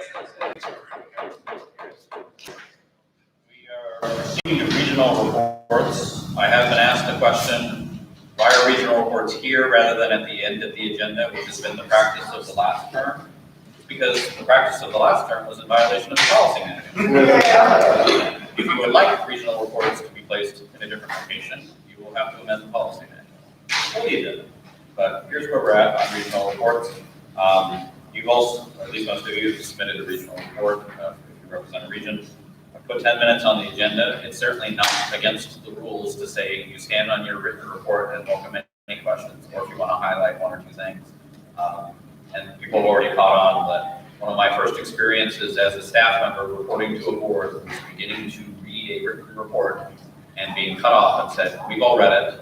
We are proceeding to regional reports. I have been asked the question, why are regional reports here rather than at the end of the agenda, which has been the practice of the last term? Because the practice of the last term was in violation of the policy manual. If you would like regional reports to be placed in a different location, you will have to amend the policy manual. Fully did. But here's where we're at on regional reports. You've also, or at least most of you, have submitted a regional report if you represent a region. I put 10 minutes on the agenda. It's certainly not against the rules to say you stand on your written report and welcome any questions, or if you want to highlight one or two things. And people have already caught on that one of my first experiences as a staff member reporting to a board was beginning to read a written report and being cut off and said, we've all read it.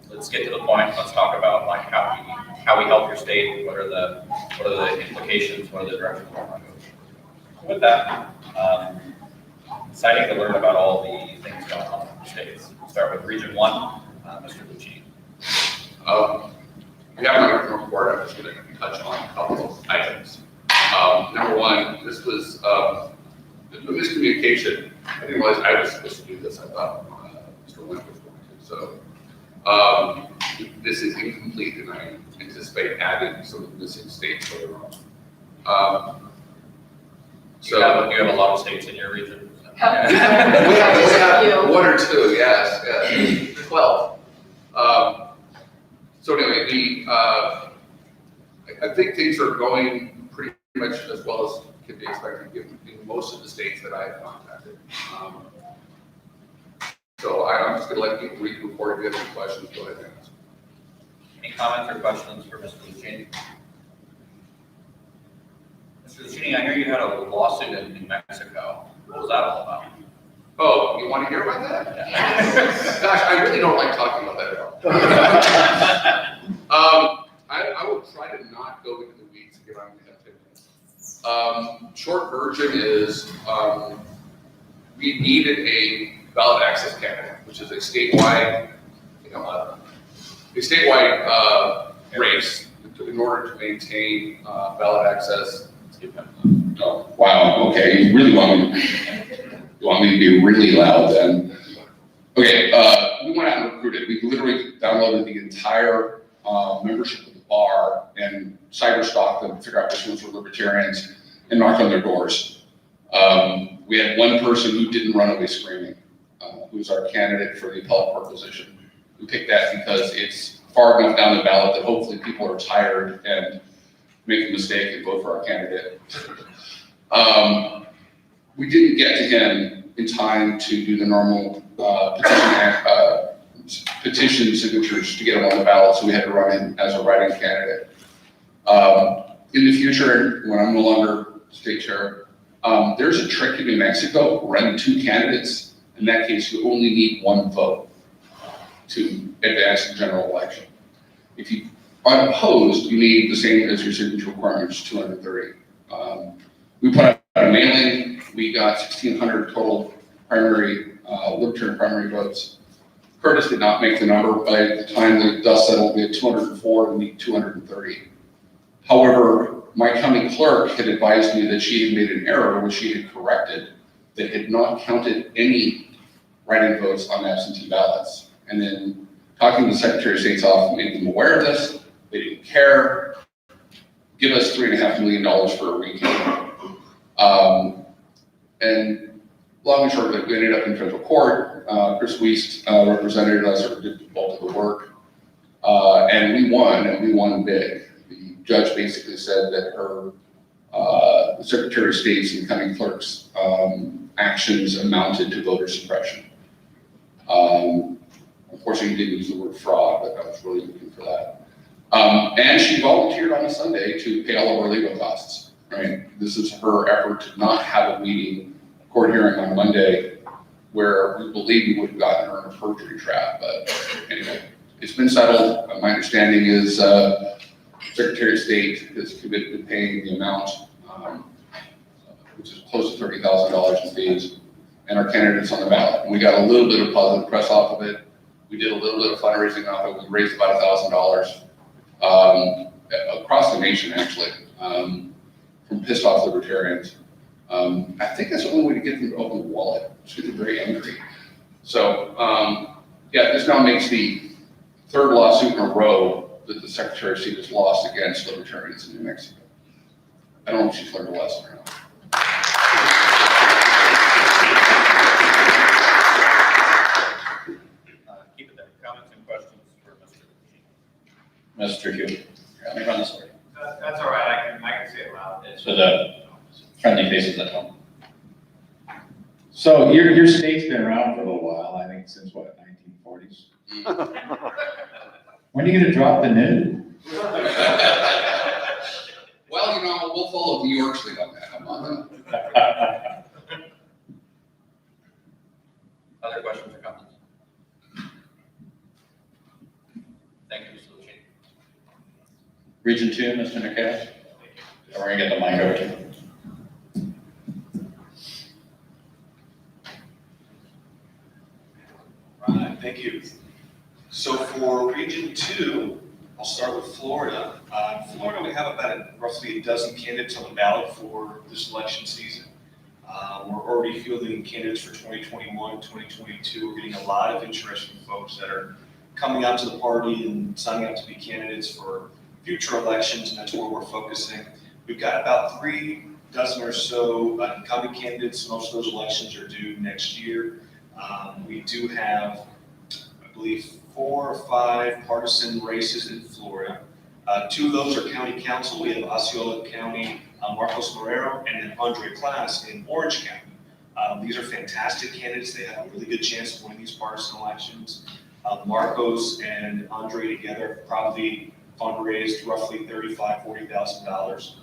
Let's get to the point. Let's talk about like how we help your state. What are the implications? What are the directions we want to go? So with that, exciting to learn about all the things going on in the states. We'll start with Region 1, Mr. Lucchini. We have my written report. I'm just going to touch on a couple of items. Number one, this was a miscommunication. I didn't realize I was supposed to do this. I thought Mr. Wimp was going to. So this is incomplete, and I anticipate adding some of the missing states later on. You have a lot of states in your region. We have one or two, yes, 12. So anyway, I think things are going pretty much as well as can be expected given in most of the states that I have contacted. So I'm just going to let people read the report. If you have any questions, go ahead and ask. Any comments or questions for Mr. Lucchini? Mr. Lucchini, I hear you had a lawsuit in New Mexico. What was that all about? Oh, you want to hear about that? Yeah. Gosh, I really don't like talking about that at all. I will try to not go into the weeds and get on to that 10 minutes. Short version is we needed a ballot access candidate, which is a statewide, race in order to maintain ballot access. Oh, wow. Okay, you really want me to be really loud then? Okay, we went out and recruited. We literally downloaded the entire membership of the bar and cyberstalked them to figure out which ones were libertarians and knocked on their doors. We had one person who didn't run away screaming, who was our candidate for the appellate court position. We picked that because it's far enough down the ballot that hopefully people are tired and make a mistake and vote for our candidate. We didn't get to him in time to do the normal petition signatures to get him on the ballot, so we had to run him as a write-in candidate. In the future, when I'm no longer state chair, there's a trick in New Mexico, run two candidates. In that case, you only need one vote to advance the general election. If you are opposed, you need the same as your signature requirements, 230. We put out a mailing. We got 1,600 total primary, libertarian primary votes. Curtis did not make the number. By the time the dust settled, we had 204 and need 230. However, my county clerk had advised me that she had made an error, which she had corrected, that had not counted any write-in votes on absentee ballots. And then talking to the Secretary of State's office made them aware of this. They didn't care. Give us $3.5 million for a recount. And long and short of it, we ended up in federal court. Chris Wiest represented us, or did the bulk of the work. And we won big. The judge basically said that the Secretary of State's and county clerk's actions amounted to voter suppression. Unfortunately, he didn't use the word fraud, but I was really looking for that. And she volunteered on a Sunday to pay all of our legal costs, right? This is her effort to not have a meeting, court hearing on Monday, where we believe we would have gotten her in a perjury trap. But anyway, it's been settled. My understanding is Secretary of State is committed to paying the amount, which is close to $30,000 in fees, and our candidate's on the ballot. And we got a little bit of positive press off of it. We did a little bit of fundraising off it. We raised about $1,000 across the nation, actually. from pissed off libertarians. I think that's the only way to get them to open the wallet. It's getting very angry. So, yeah, this now makes the third lawsuit in a row that the Secretary of State has lost against libertarians in New Mexico. I don't know if she's learned a lesson or not. Keep it there. Comments and questions for Mr. Mr. Hugh, let me run this way. That's all right, I can say it loud. So the friendly faces at home. So your state's been around for a little while, I think since what, 1940s? When are you gonna drop the new? Well, you know, we'll follow New York's lead on that. How about that? Other questions or comments? Thank you, Mr. Lucchini. Region 2, Mr. Nicalis? We're gonna get the mic over to you. Right, thank you. So for Region 2, I'll start with Florida. In Florida, we have about roughly a dozen candidates on the ballot for this election season. We're already fielding candidates for 2021, 2022. We're getting a lot of interest from folks that are coming out to the party and signing up to be candidates for future elections, and that's where we're focusing. We've got about 3 dozen or so incumbent candidates. Most of those elections are due next year. We do have, I believe, 4 or 5 partisan races in Florida. 2 of those are county council. We have Osceola County, Marcos Marrero, and then Andre Class in Orange County. These are fantastic candidates. They have a really good chance of winning these partisan elections. Marcos and Andre together have probably fundraised roughly $35,000, $40,000.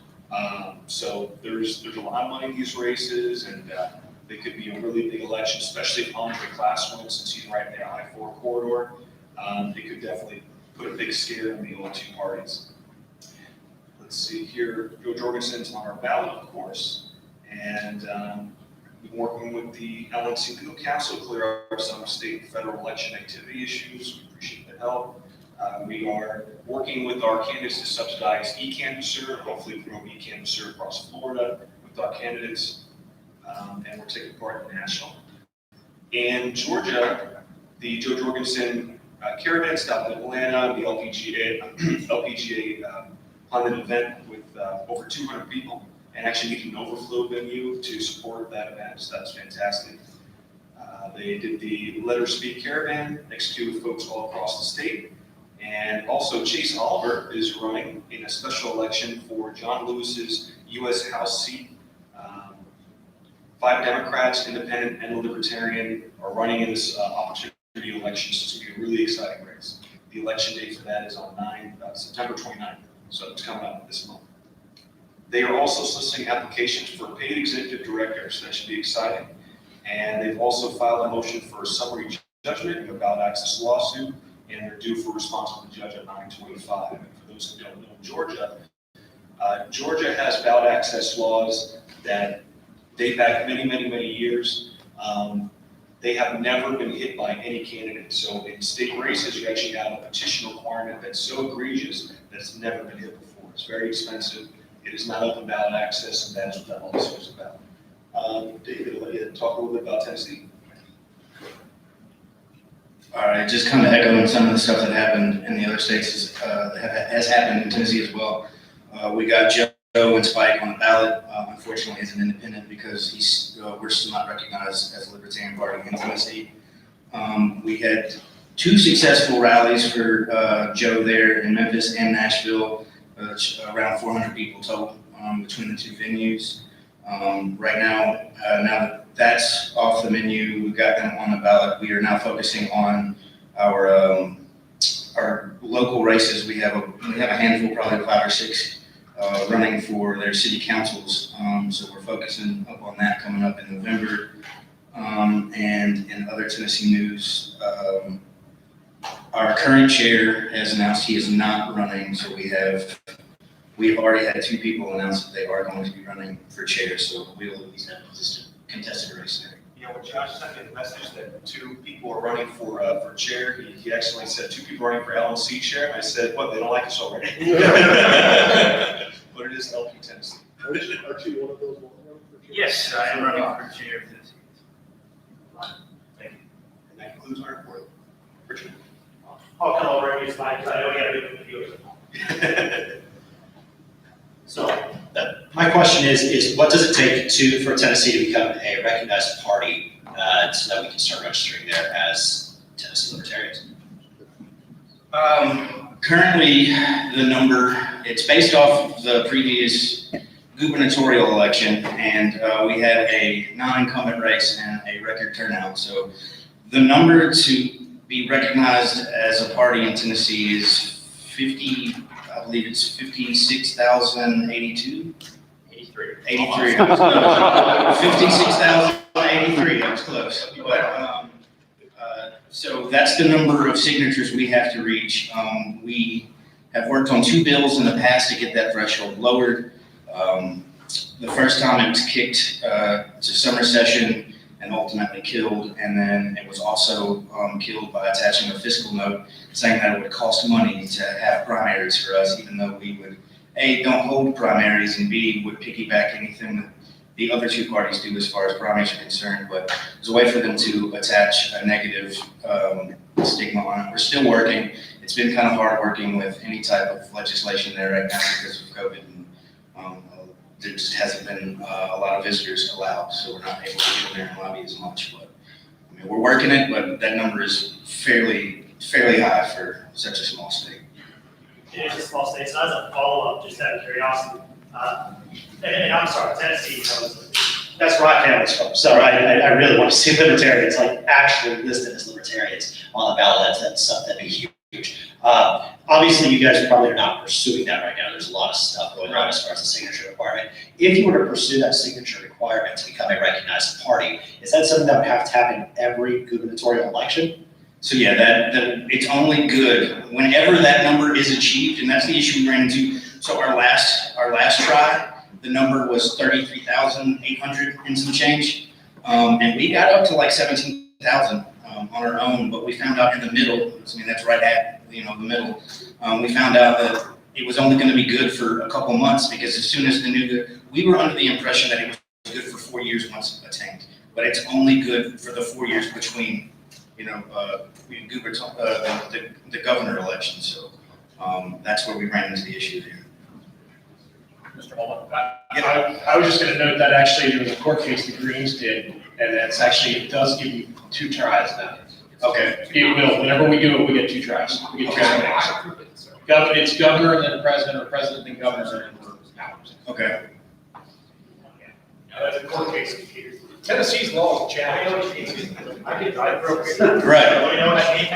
So there's a lot of money in these races, and they could be a really big election, especially if Andre Class wins, since he's right in the I-4 corridor. It could definitely put a big scare in the other 2 parties. Let's see here, Joe Jorgensen's on our ballot, of course, and we've been working with the LNC Legal Counsel to clear up some state and federal election activity issues. We appreciate the help. We are working with our candidates to subsidize e-canvasser, hopefully promote e-canvasser across Florida with our candidates, and we're taking part in national. In Georgia, the Joe Jorgensen Caravan stopped in Atlanta, the LPGA funded an event with over 200 people, and actually needed an overflow venue to support that event, so that's fantastic. They did the Let Her Speak Caravan, executed with folks all across the state, and also Chase Oliver is running in a special election for John Lewis's U.S. House seat. 5 Democrats, Independent, and Libertarian are running in this opportunity election, so it's going to be a really exciting race. The election date for that is on September 29th, so it's coming up this month. They are also soliciting applications for paid executive directors, so that should be exciting. And they've also filed a motion for a summary judgment in a ballot access lawsuit, and they're due for response from the judge at 9/25. And for those who don't know, Georgia has ballot access laws that date back many, many, many years. They have never been hit by any candidate. So in state races, you actually have a petition requirement that's so egregious that it's never been hit before. It's very expensive. It is not open ballot access, and that's what that lawsuit is about. David, I'll let you talk a little bit about Tennessee. All right, just kind of echoing some of the stuff that happened in the other states has happened in Tennessee as well. We got Joe and Spike on the ballot. Unfortunately, as an independent, because we're still not recognized as a Libertarian Party in Tennessee. We had 2 successful rallies for Joe there in Memphis and Nashville, around 400 people total between the 2 venues. Right now, now that that's off the menu, we've got them on the ballot. We are now focusing on our local races. We have a handful, probably 5 or 6. Running for their city councils, so we're focusing up on that coming up in November. And in other Tennessee news, our current chair has announced he is not running, so we've already had 2 people announce that they are going to be running for chair, so we'll at least have just a contested race there. Yeah, when Josh sent me the message that 2 people are running for chair, he actually said 2 people running for LNC chair, and I said, what, they don't like us already? But it is LP Tennessee. Aren't you one of those ones running for chair? Yes, I am running for chair for this. And that concludes my report. Richard? I'll come over and use mine, because I know we got a big computer. So, my question is what does it take for Tennessee to become a recognized party, so that we can start registering there as Tennessee Libertarians? Currently, the number, it's based off the previous gubernatorial election, and we had a non-incumbent race and a record turnout. So the number to be recognized as a party in Tennessee is 50, I believe it's 56,082? 83. 83. I was close. 56,083, I was close. But, so that's the number of signatures we have to reach. We have worked on 2 bills in the past to get that threshold lowered. The first time it was kicked to summer session and ultimately killed, and then it was also killed by attaching a fiscal note saying that it would cost money to have primaries for us, even though we would, A, don't hold primaries, and B, would piggyback anything that the other 2 parties do as far as primaries are concerned, but it was a way for them to attach a negative stigma on it. We're still working. It's been kind of hard working with any type of legislation there right now because of COVID, and there just hasn't been a lot of visitors allowed, so we're not able to get in there and lobby as much. But I mean, we're working it, but that number is fairly high for such a small state. It's a small state, so as a follow-up, just out of curiosity, and I'm sorry, Tennessee, That's where my family's from, so I really want to see libertarians like actually listed as libertarians on the ballot. That'd be huge. Obviously, you guys probably are not pursuing that right now. There's a lot of stuff going on as far as the signature requirement. If you were to pursue that signature requirement to become a recognized party, is that something that would have to happen every gubernatorial election? So yeah, that it's only good whenever that number is achieved, and that's the issue we ran into. So our last try, the number was 33,800 and some change, and we got up to like 17,000 on our own. But we found out in the middle, I mean that's right at the middle. We found out that it was only going to be good for a couple months, because as soon as we were under the impression that it was good for 4 years once attained, but it's only good for the 4 years between the governor election. So that's where we ran into the issue here. Mr. Holman? I was just gonna note that actually there was a court case the Greens did, and that's actually, it does give you 2 tries now. Okay. It will, whenever we do it, we get 2 tries. We get 2 tries. It's governor and then president, or president and governor, and we're out. Okay. that's a court case computer. Tennessee's law is I know challenged. what you mean. I broke it. Right. You know what I mean?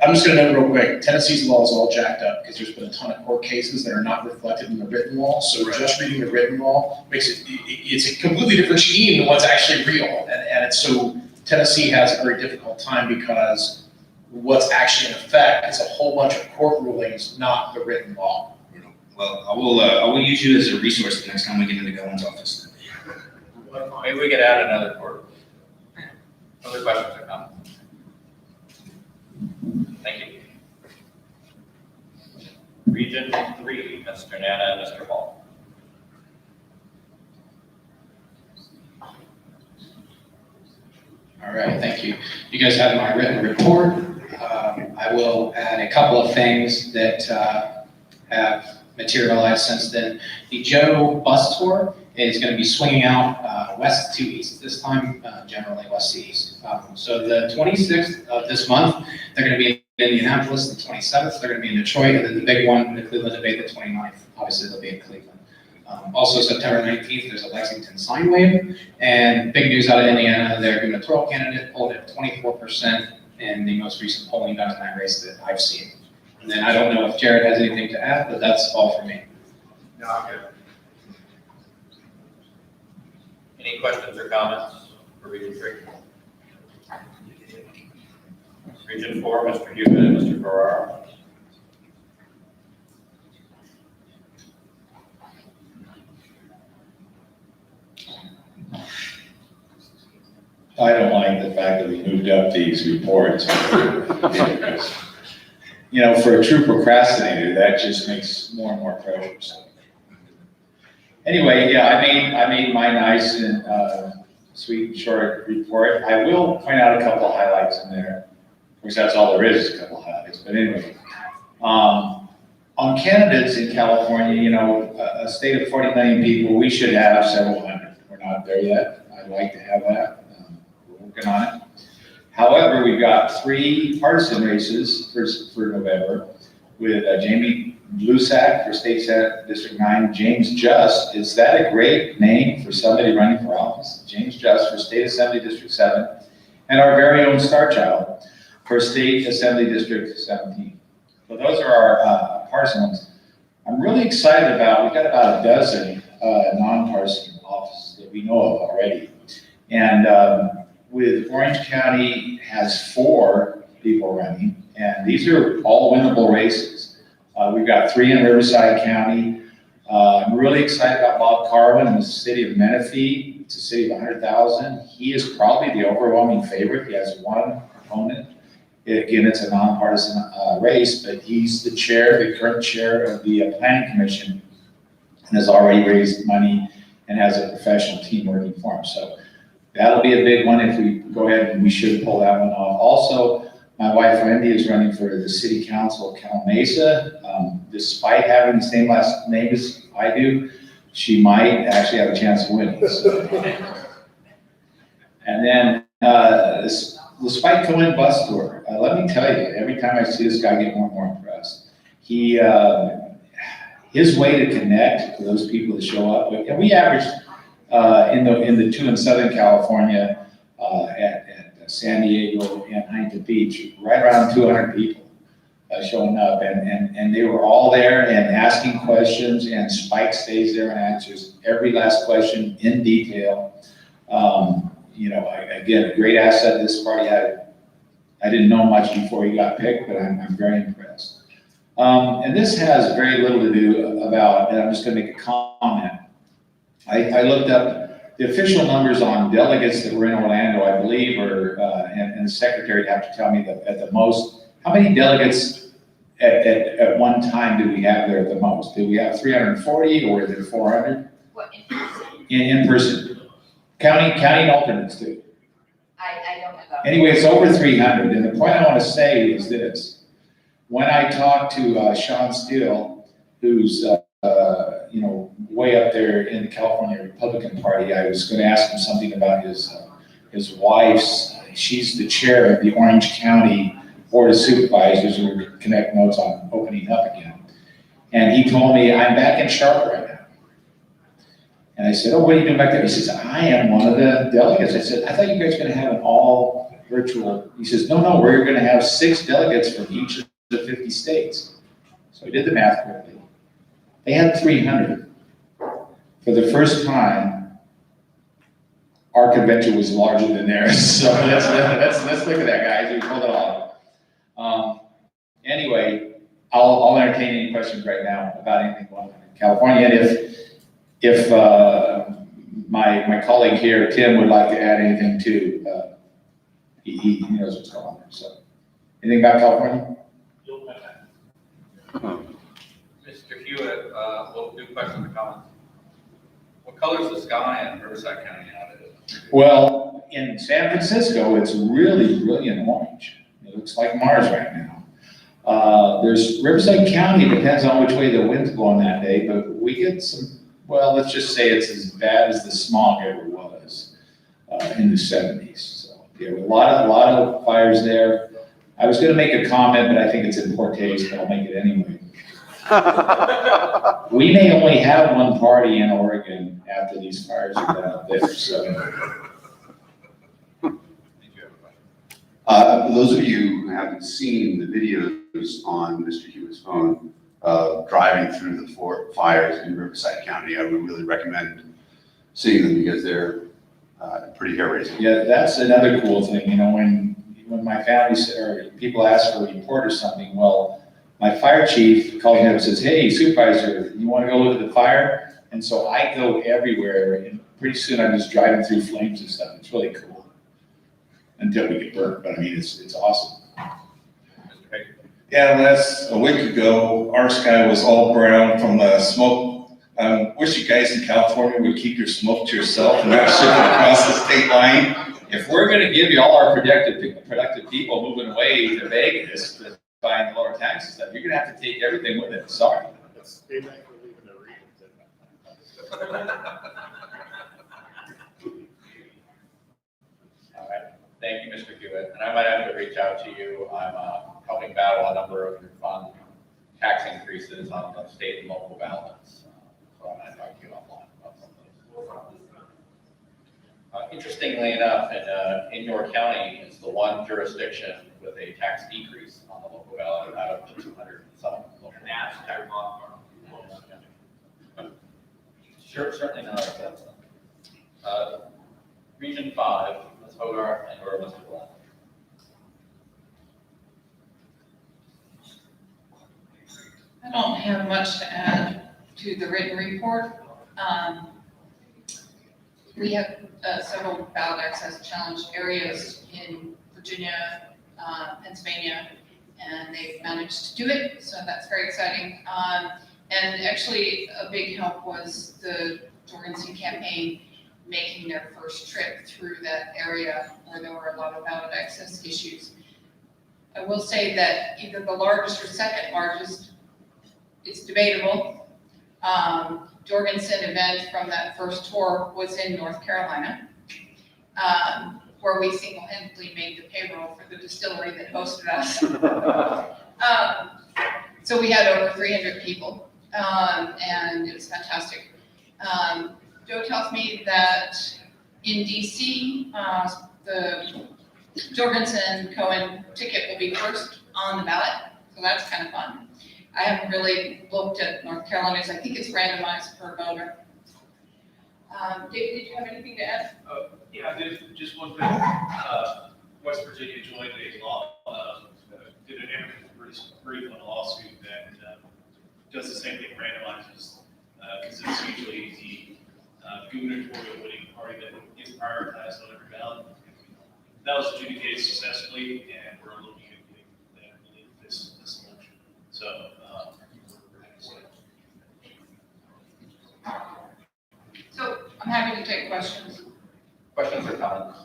I'm just gonna note real quick, Tennessee's law is all jacked up because there's been a ton of court cases that are not reflected in the written law. So Right. just reading the written law makes it's a completely different scheme than what's actually real. And it's so Tennessee has a very difficult time because what's actually in effect is a whole bunch of court rulings, not the written law. Well, I will use you as a resource the next time we get into Goins' office. Maybe we could add another court. Other questions or comments? Thank you. Region 3, Mr. Nana and Mr. Hall. All right, thank you. You guys have my written report. I will add a couple of things that have materialized since then. The Joe bus tour is going to be swinging out west to east this time, generally west to east. So the 26th of this month, they're going to be in Indianapolis. The 27th, they're going to be in Detroit, and then the big one, the Cleveland debate, the 29th. Obviously, they'll be in Cleveland. Also, September 19th, there's a Lexington sign wave, and big news out of Indiana, their gubernatorial candidate polled at 24% in the most recent polling done in that race that I've seen. And then I don't know if Jared has anything to add, but that's all for me. No, I'm good. Any questions or comments for Region 3? Region 4, Mr. Hugo and Mr. Ferraro. I don't like the fact that we moved up these reports. You know, for a true procrastinator, that just makes more and more pressure. Anyway, yeah, I made my nice and, sweet and short report. I will point out a couple of highlights in there. Of course, that's all there is a couple of highlights, but anyway. On candidates in California, you know, a state of 40 million people, we should have several hundred. We're not there yet. I'd like to have that. We're working on it. However, we've got 3 partisan races for November with Jamie Blusack for State Senate District 9, James Just. Is that a great name for somebody running for office? James Just for State Assembly District 7, and our very own star child for State Assembly District 17. So those are our partisan ones. I'm really excited about, we've got about a dozen nonpartisan offices that we know of already. And with Orange County has 4 people running, and these are all winnable races. We've got 3 in Riverside County. I'm really excited about Bob Carwin in the city of Menifee. It's a city of 100,000. He is probably the overwhelming favorite. He has 1 opponent. Again, it's a nonpartisan race, but he's the current chair of the Planning Commission, and has already raised money and has a professional team working for him. So that'll be a big one if we go ahead, and we should pull that one off. Also, my wife Wendy is running for the city council of Cal Mesa. Despite having the same last name as I do, she might actually have a chance of winning. So. And then despite Cohen bus tour, let me tell you, every time I see this guy, I get more and more impressed. His way to connect to those people that show up, and we averaged in the 2 in Southern California at San Diego and Huntington Beach, right around 200 people showing up, and they were all there and asking questions, and Spike stays there and answers every last question in detail. You know, again, a great asset this party had. I didn't know much before he got picked, but I'm very impressed. And this has very little to do about, and I'm just gonna make a comment. I looked up the official numbers on delegates that were in Orlando, I believe, and the secretary would have to tell me that at the most, how many delegates at one time did we have there at the most? Did we have 340 or was it 400? What, in person? In person. Counting alternates too. I don't know that. Anyway, it's over 300, and the point I want to say is this. When I talked to Sean Steele, who's you know, way up there in the California Republican Party, I was going to ask him something about his wife's, she's the chair of the Orange County Board of Supervisors, who would connect notes on opening up again. And he told me, I'm back in Charlotte right now. And I said, oh, what are you doing back there? He says, I am one of the delegates. I said, I thought you guys were going to have an all virtual. He says, no, we're going to have 6 delegates from each of the 50 states. So I did the math quickly. They had 300. For the first time, our convention was larger than theirs. So let's look at that, guys. We pulled it off. Anyway, I'll entertain any questions right now about anything going on in California. And if my colleague here, Tim, would like to add anything too, he knows what's going on there. So, anything about California? Mr. Hewitt, we'll do questions and comments. What color is the sky in Riverside County nowadays? Well, in San Francisco, it's really brilliant orange. It looks like Mars right now. There's Riverside County, depends on which way the wind's blowing that day, but we get some, well, let's just say it's as bad as the smog ever was in the 70s. So, yeah, a lot of fires there. I was going to make a comment, but I think it's in poor taste, but I'll make it anyway. We may only have one party in Oregon after these fires are done up there, so. Those of you who haven't seen the videos on Mr. Hewitt's phone, driving through the fires in Riverside County, I would really recommend seeing them because they're pretty hair-raising. Yeah, that's another cool thing, you know, when my family or people ask for a report or something, well, my fire chief calls me up and says, hey, supervisor, you want to go look at the fire? And so I go everywhere, and pretty soon I'm just driving through flames and stuff. It's really cool. Until we get burned, but I mean, it's awesome. Yeah, a week ago, our sky was all brown from the smoke Wish you guys in California would keep your smoke to yourself and not ship it across the state line. If we're gonna give you all our productive people moving away to Vegas to find lower taxes, stuff, you're gonna have to take everything with it, sorry. It's payback for leaving the region. All right, thank you, Mr. Hewitt, and I might have to reach out to you. I'm helping battle a number of your fund tax increases on the state and local ballots. So I might talk to you offline about some of those. Interestingly enough, in York County is the one jurisdiction with a tax decrease on the local ballot out of the 200 and some local. And that's tax law. Sure, certainly not. Region 5, Ms. Hogarth and or Mr. Glenn. I don't have much to add to the written report. We have several ballot access challenge areas in Virginia, Pennsylvania, and they've managed to do it, so that's very exciting. And actually, a big help was the Jorgensen campaign making their first trip through that area where there were a lot of ballot access issues. I will say that either the largest or second largest, it's debatable. Jorgensen event from that first tour was in North Carolina, where we single-handedly made the payroll for the distillery that hosted us. So we had over 300 people, and it was fantastic. Joe tells me that in DC, the Jorgensen-Cohen ticket will be first on the ballot, so that's kind of fun. I haven't really looked at North Carolina's. I think it's randomized per voter. David, did you have anything to add? Yeah, just one thing. West Virginia joined a law, did an amicus brief on a lawsuit that does the same thing, randomizes, because it's usually the gubernatorial winning party that gets prioritized on every ballot. That was adjudicated successfully, and we're looking at getting that relief this election. So, So I'm happy to take questions. Questions or comments?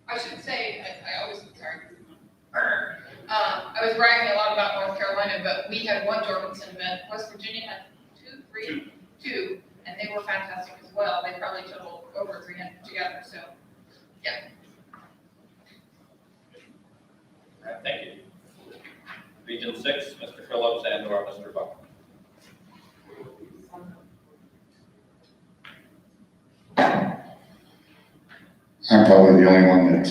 I should say, I was bragging a lot about North Carolina, but we had one Jorgensen event. West Virginia had two, and they were fantastic as well. They probably totaled over 300 together, so, yeah. All right, thank you. Region 6, Mr. Phillips and or Mr. Buck. I'm probably the only one that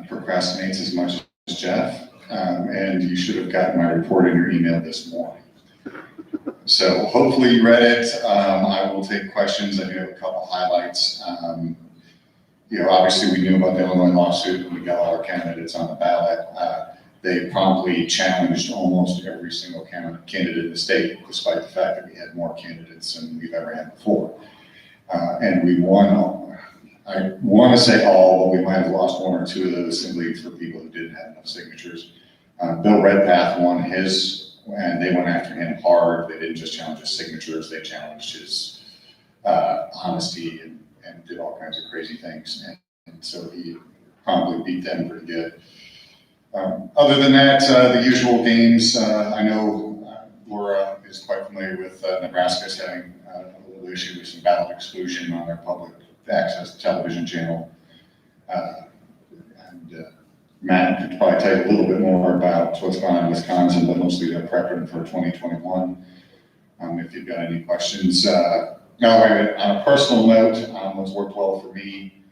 procrastinates as much as Jeff, and you should have gotten my report in your email this morning. So hopefully you read it. I will take questions. I do have a couple highlights. Obviously we knew about the Illinois lawsuit and we got all our candidates on the ballot. They promptly challenged almost every single candidate in the state, despite the fact that we had more candidates than we've ever had before. And we won. I want to say all, but we might have lost one or two of those simply for people who didn't have enough signatures. Bill Redpath won his, and they went after him hard. They didn't just challenge his signatures, they challenged his honesty and did all kinds of crazy things. And so he probably beat them pretty good. Other than that, the usual games, I know Laura is quite familiar with Nebraska's having a little issue with some ballot exclusion on their public access television channel. Matt could probably tell you a little bit more about what's going on in Wisconsin, but mostly they're prepping for 2021. If you've got any questions. On a personal note, what's worked well for me,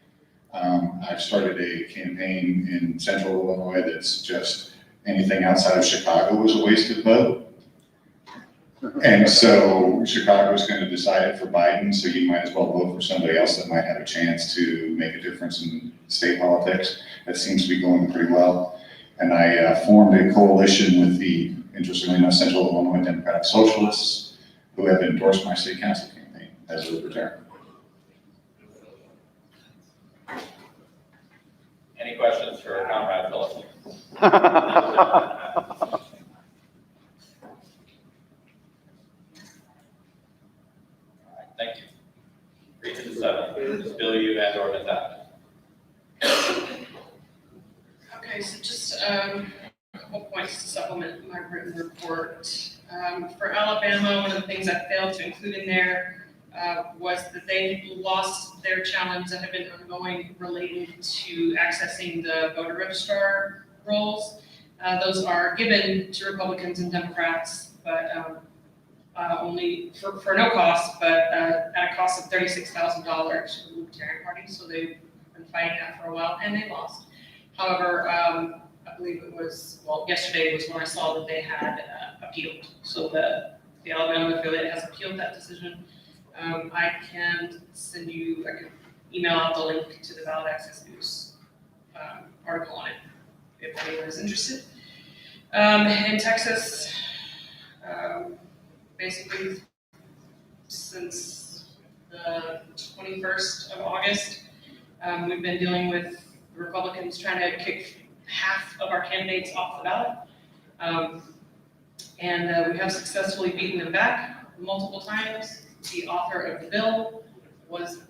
I've started a campaign in central Illinois that's just anything outside of Chicago is a wasted vote. And so Chicago's going to decide it for Biden, so you might as well vote for somebody else that might have a chance to make a difference in state politics. That seems to be going pretty well. And I formed a coalition with the, interestingly enough, Central Illinois Democratic Socialists, who have endorsed my state council campaign as a libertarian. Any questions for Comrade Phillips? Thank you. Region 7, Ms. Bill, you and or Ms. Adams. Okay, so just a couple points to supplement my written report. For Alabama, one of the things I failed to include in there was that they lost their challenge that had been ongoing related to accessing the voter registrar roles. Those are given to Republicans and Democrats, but only for no cost, but at a cost of $36,000 for the Libertarian Party. So they've been fighting that for a while, and they lost. However, I believe it was, well, yesterday was when I saw that they had appealed. So the Alabama affiliate has appealed that decision. I can send you, I can email out the link to the Ballot Access News article on it, if anyone is interested. In Texas, basically since the 21st of August, we've been dealing with Republicans trying to kick half of our candidates off the ballot. And we have successfully beaten them back multiple times. The author of the bill was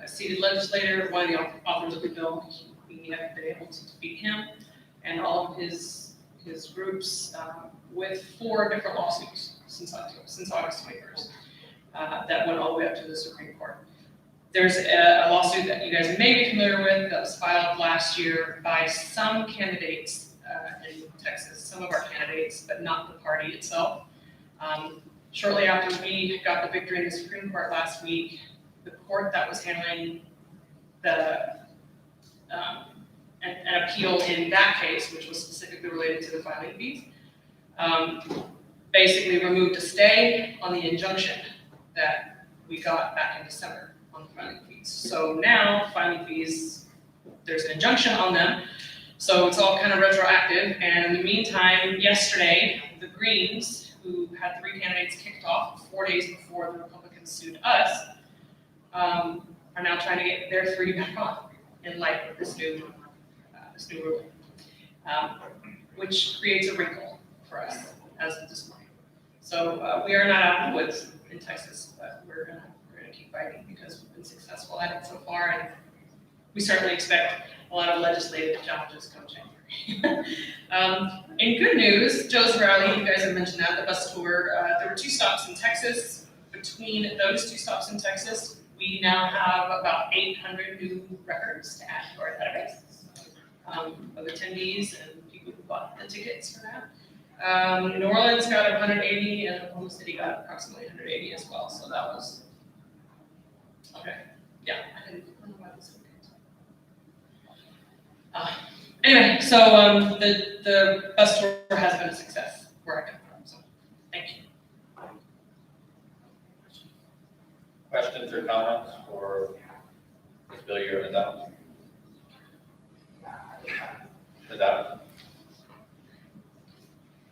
a seated legislator, one of the authors of the bill. We have been able to defeat him and all of his groups with 4 different lawsuits since August 21st that went all the way up to the Supreme Court. There's a lawsuit that you guys may be familiar with that was filed last year by some candidates in Texas, some of our candidates, but not the party itself. Shortly after we got the victory in the Supreme Court last week, the court that was handling an appeal in that case, which was specifically related to the filing fees, basically removed a stay on the injunction that we got back in December on the filing fees. So now filing fees, there's an injunction on them, so it's all kind of retroactive. And in the meantime, yesterday, the Greens, who had 3 candidates kicked off 4 days before the Republicans sued us, are now trying to get their 3 back on in light of this new ruling, which creates a wrinkle for us as of this morning. So we are not out in the woods in Texas, but we're gonna keep fighting because we've been successful at it so far, and we certainly expect a lot of legislative challenges come January. In good news, Joe's Rally, you guys have mentioned that, the bus tour, there were 2 stops in Texas. Between those 2 stops in Texas, we now have about 800 new records to add to our database of attendees and people who bought the tickets for that. New Orleans got 180 and Oklahoma City got approximately 180 as well, so that was, okay, yeah, I don't know why this is okay. Anyway, so the bus tour has been a success where I come from, so thank you. Questions or comments for Ms. Billy or Ms. Adams? Ms. Adams?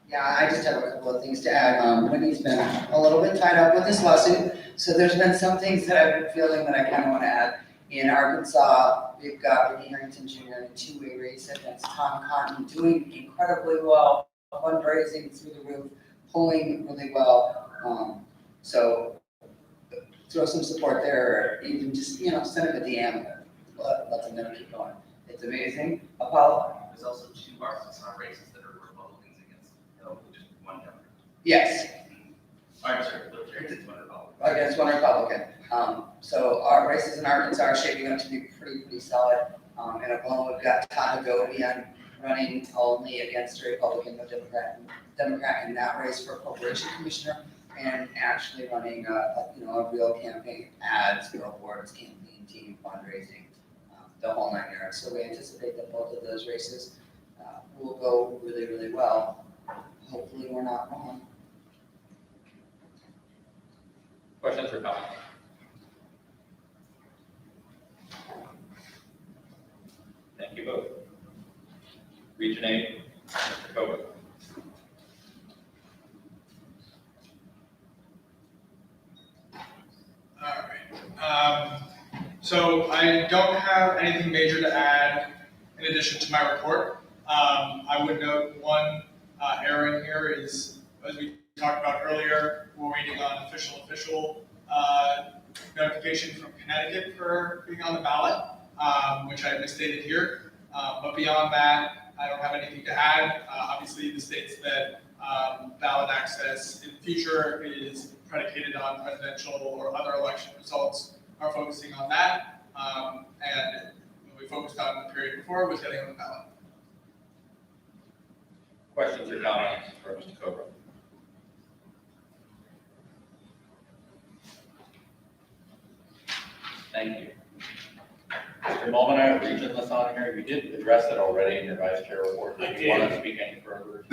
Yeah, I just have a couple of things to add. Whitney's been a little bit tied up with this lawsuit, so there's been some things that I've been feeling that I kind of want to add. In Arkansas, we've got Whitney Harrington Jr. in a 2-way race against Tom Cotton, doing incredibly well, fundraising through the roof, polling really well. So throw some support there, or even just, send him a DM, let them know to keep going. It's amazing. Apollo? There's also 2 Arkansas races that are Republicans against, just 1 Democrat. Yes. I'm sorry, Libertarians, 1 Republican. Against 1 Republican. So our races in Arkansas are shaping up to be pretty solid. In Oklahoma, we've got Todd Hagopian running only against a Republican, no Democrat in that race for corporation commissioner, and actually running a real campaign, ads, billboards, campaign team, fundraising, the whole 9 yards. So we anticipate that both of those races will go really, really well. Hopefully we're not wrong. Questions or comments? Thank you both. Region 8, Mr. Coburn. All right. So I don't have anything major to add in addition to my report. I would note one error in here is, as we talked about earlier, we're waiting on official notification from Connecticut for being on the ballot, which I misstated here. But beyond that, I don't have anything to add. Obviously, the states that ballot access in the future is predicated on presidential or other election results are focusing on that. And what we focused on in the period before was getting on the ballot. Questions or comments for Mr. Cobra? Thank you. Mr. Molnar, region that's on here, you did address it already in your vice chair report. Do you want to speak any further?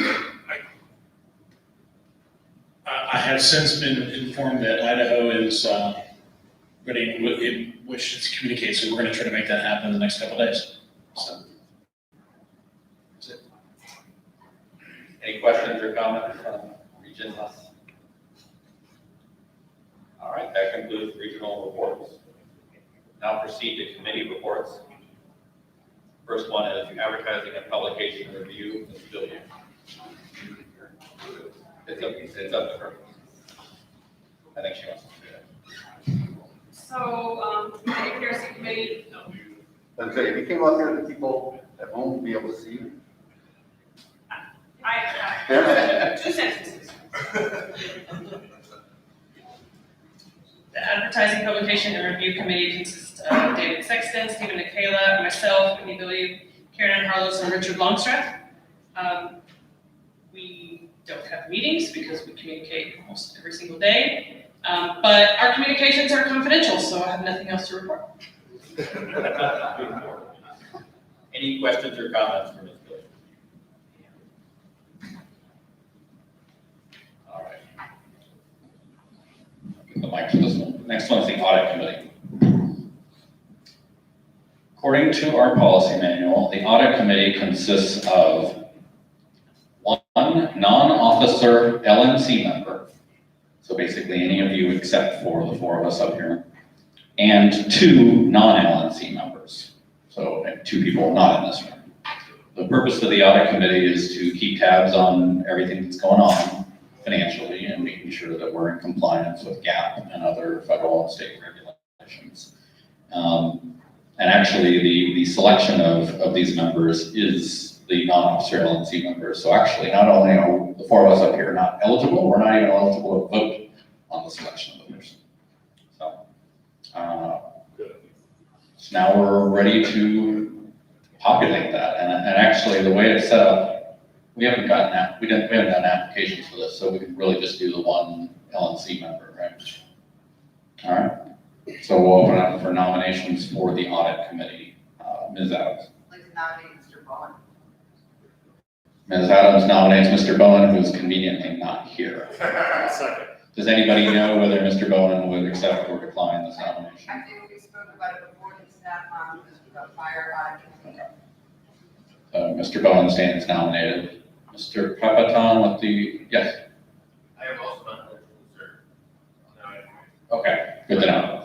I have since been informed that Idaho is ready, wishes to communicate, so we're going to try to make that happen in the next couple of days. So. That's it. Any questions or comments from region us? All right, that concludes regional reports. Now proceed to committee reports. First one is advertising and publication review, Ms. Billiard. It's up to her. I think she wants to do that. So, the PRC committee, That's it. If you came up here, the people at home will be able to see you. I have 2 sentences. The advertising, publication, and review committee consists of David Sexton, Stephen Nikala, myself, Amy Billy, Karen Harlow, and Richard Longstreth. We don't have meetings because we communicate almost every single day, but our communications are confidential, so I have nothing else to report. Any questions or comments for Ms. Billy? All right. Give the mic to this one. Next one is the audit committee. According to our policy manual, the audit committee consists of one non-officer LNC member, so basically any of you except for the 4 of us up here, and 2 non-LNC members, so 2 people not in this room. The purpose of the audit committee is to keep tabs on everything that's going on financially and making sure that we're in compliance with GAAP and other federal and state regulations. And actually, the selection of these members is the non-officer LNC members. So actually, not only are the 4 of us up here not eligible, we're not even eligible to vote on the selection of the person. So, so now we're ready to populate that. And actually, the way it's set up, we haven't done applications for this, so we can really just do the 1 LNC member, right? All right. So we'll open up for nominations for the audit committee. Ms. Adams. I'd like to nominate Mr. Bowen. Ms. Adams nominates Mr. Bowen, who's conveniently not here. Second. Does anybody know whether Mr. Bowen would accept or decline this nomination? I think we spoke about it before, it's not, the fire audit committee. Mr. Bowen stands nominated. Mr. Papaton with the, yes. I have also nominated Mr. Okay, good to know.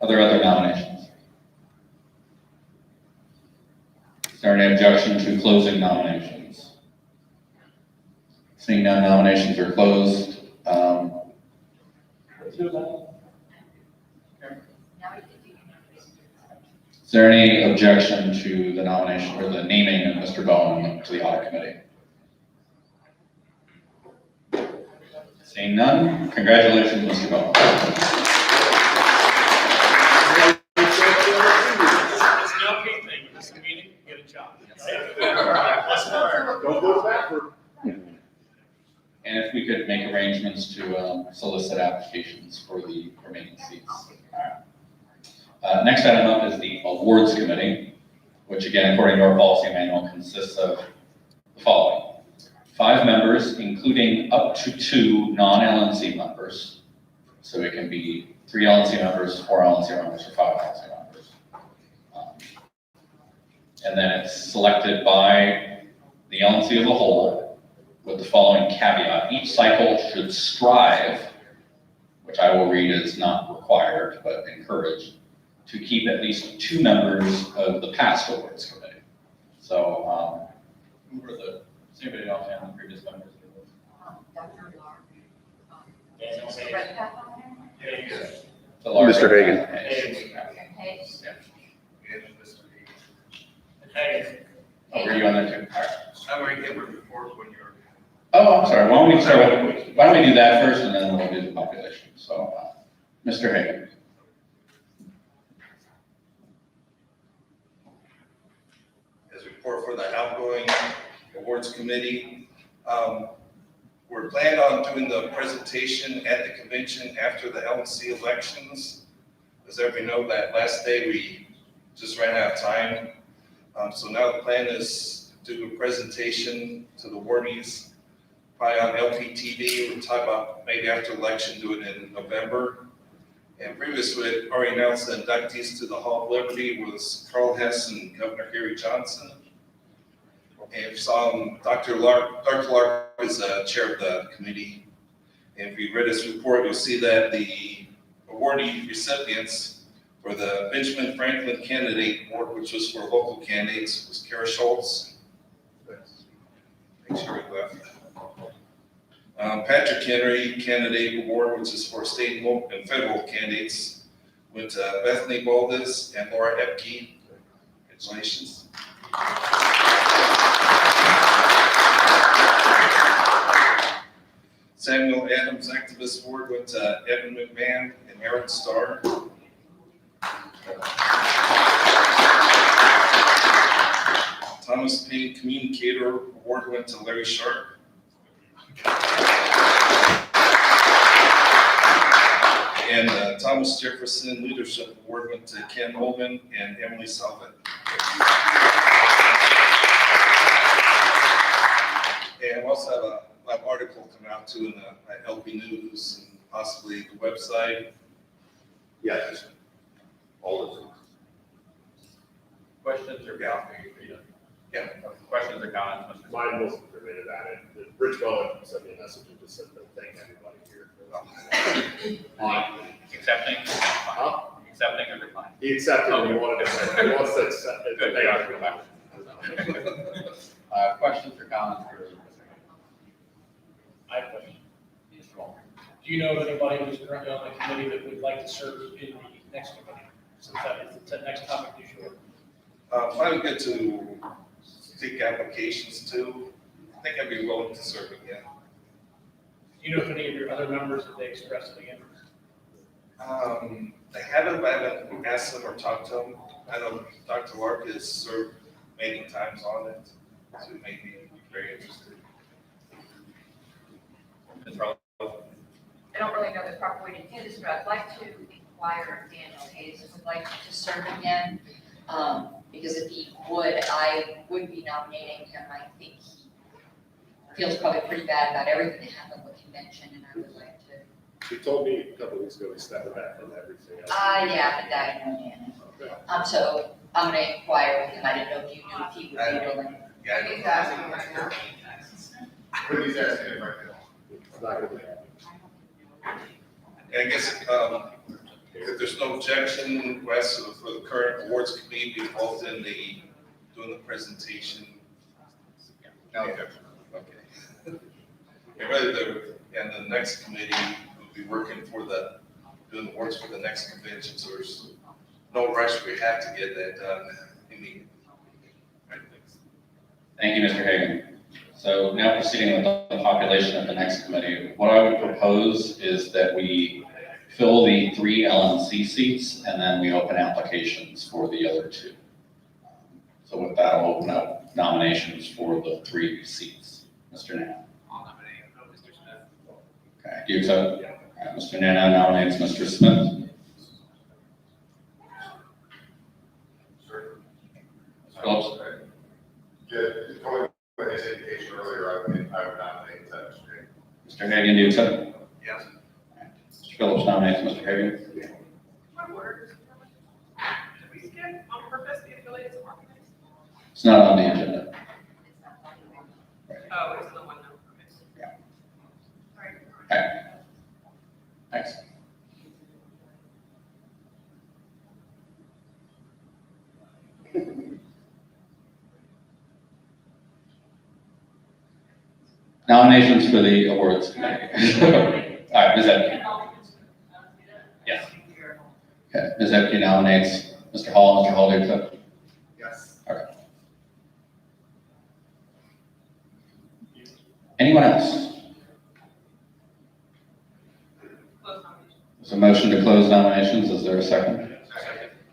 Other nominations? Is there any objection to closing nominations? Seeing none, nominations are closed. Is there any objection to the nomination or the naming of Mr. Bowen to the audit committee? Seeing none, congratulations, Mr. Bowen. It's no key thing with this meeting, get a job. Don't go backward. And if we could make arrangements to solicit applications for the remaining seats. All right. Next item up is the awards committee, which again, according to our policy manual, consists of the following. 5 members, including up to 2 non-LNC members. So it can be 3 LNC members, 4 LNC members, or 5 LNC members. And then it's selected by the LNC as a whole with the following caveat. Each cycle should strive, which I will read as not required, but encouraged, to keep at least 2 members of the past awards committee. So, who were the, does anybody know the previous members? Dr. Lark, Daniel Hayes. Hayes. Mr. Hagan. Hayes. Hayes. Hayes. Oh, were you on that too? All right. I'm going to get report when you're. Oh, I'm sorry, why don't we start with, why don't we do that first and then we'll do the population, so, Mr. Hagan. As a report for the outgoing awards committee, we're planned on doing the presentation at the convention after the LNC elections. As everybody know, that last day we just ran out of time. So now the plan is to do a presentation to the awardees, probably on LPTV. We'll talk about maybe after election, do it in November. And previously, we had already announced the inductees to the Hall of Liberty was Carl Hess and Governor Harry Johnson. And if you saw Dr. Lark is chair of the committee. And if you read his report, you'll see that the awardee recipients for the Benjamin Franklin Candidate Award, which was for local candidates, was Kara Schultz. Make sure he left. Patrick Henry Candidate Award, which is for state and federal candidates, went to Bethany Baldus and Laura Epke. Congratulations. Samuel Adams Activist Award went to Evan McMahon and Eric Starr. Thomas Payne Communicator Award went to Larry Sharp. And Thomas Jefferson Leadership Award went to Ken Holman and Emily Salvin. And we also have a live article coming out too in the LP News and possibly the website. Yes. All of them. Questions or comments? Yeah, questions or comments? Mr. Mine wasn't related to that. Rich Bowen sent me a message and just said to thank everybody here. Accepting? Accepting or declining? He accepted, Okay. he wanted to say, he wants to accept it. Good, Thank thank you. Questions or comments for Mr. I have a question. Do you know of anybody who's currently on the committee that would like to serve in the next committee? Since that is the next topic du jour. Probably good to take applications too. I think I'd be willing to serve again. Do you know if any of your other members, have they expressed any interest? I haven't, but I haven't asked them or talked to them. I know Dr. Lark has served many times on it, so it may be very interested. I don't really know the proper way to do this, but I'd like to inquire if Daniel Hayes would like to serve again. Because if he would, I would be nominating him. I think he feels probably pretty bad about everything that happened with convention, and I would like to. He told me a couple of weeks ago he stepped back from everything else. Yeah, but I know Dan. So I'm gonna inquire with him. I didn't know if you knew if he would be willing. Yeah, He's asking right now. What he's asking right now. It's not gonna be happening. And I guess, if there's no objection, Wes, for the current awards committee be involved in doing the presentation. No objection. Okay. And really, and the next committee will be working doing the awards for the next convention, so there's no rush, we have to get that done immediately. Thank you, Mr. Hagan. So now proceeding with the population of the next committee, what I would propose is that we fill the 3 LNC seats and then we open applications for the other 2. So with that, I'll open up nominations for the 3 seats. Mr. Nana. I'll nominate Mr. Smith. Okay, do you accept? Yeah. All right, Mr. Nana nominates Mr. Smith. Sure. Phillips. Just going with his indication earlier, I would nominate that. Mr. Hagan, do you accept? Yes. Mr. Phillips nominates Mr. Hagan. My word. Did we skip on purpose the affiliates of organized? It's not on the agenda. Oh, it's the one now. Yeah. Sorry. Okay. Thanks. Nominations for the awards committee. All right, Ms. Epke. Yes. Okay, Ms. Epke nominates Mr. Hall. Mr. Hall, do you accept? Yes. Okay. Anyone else? There's a motion to close nominations. Is there a second?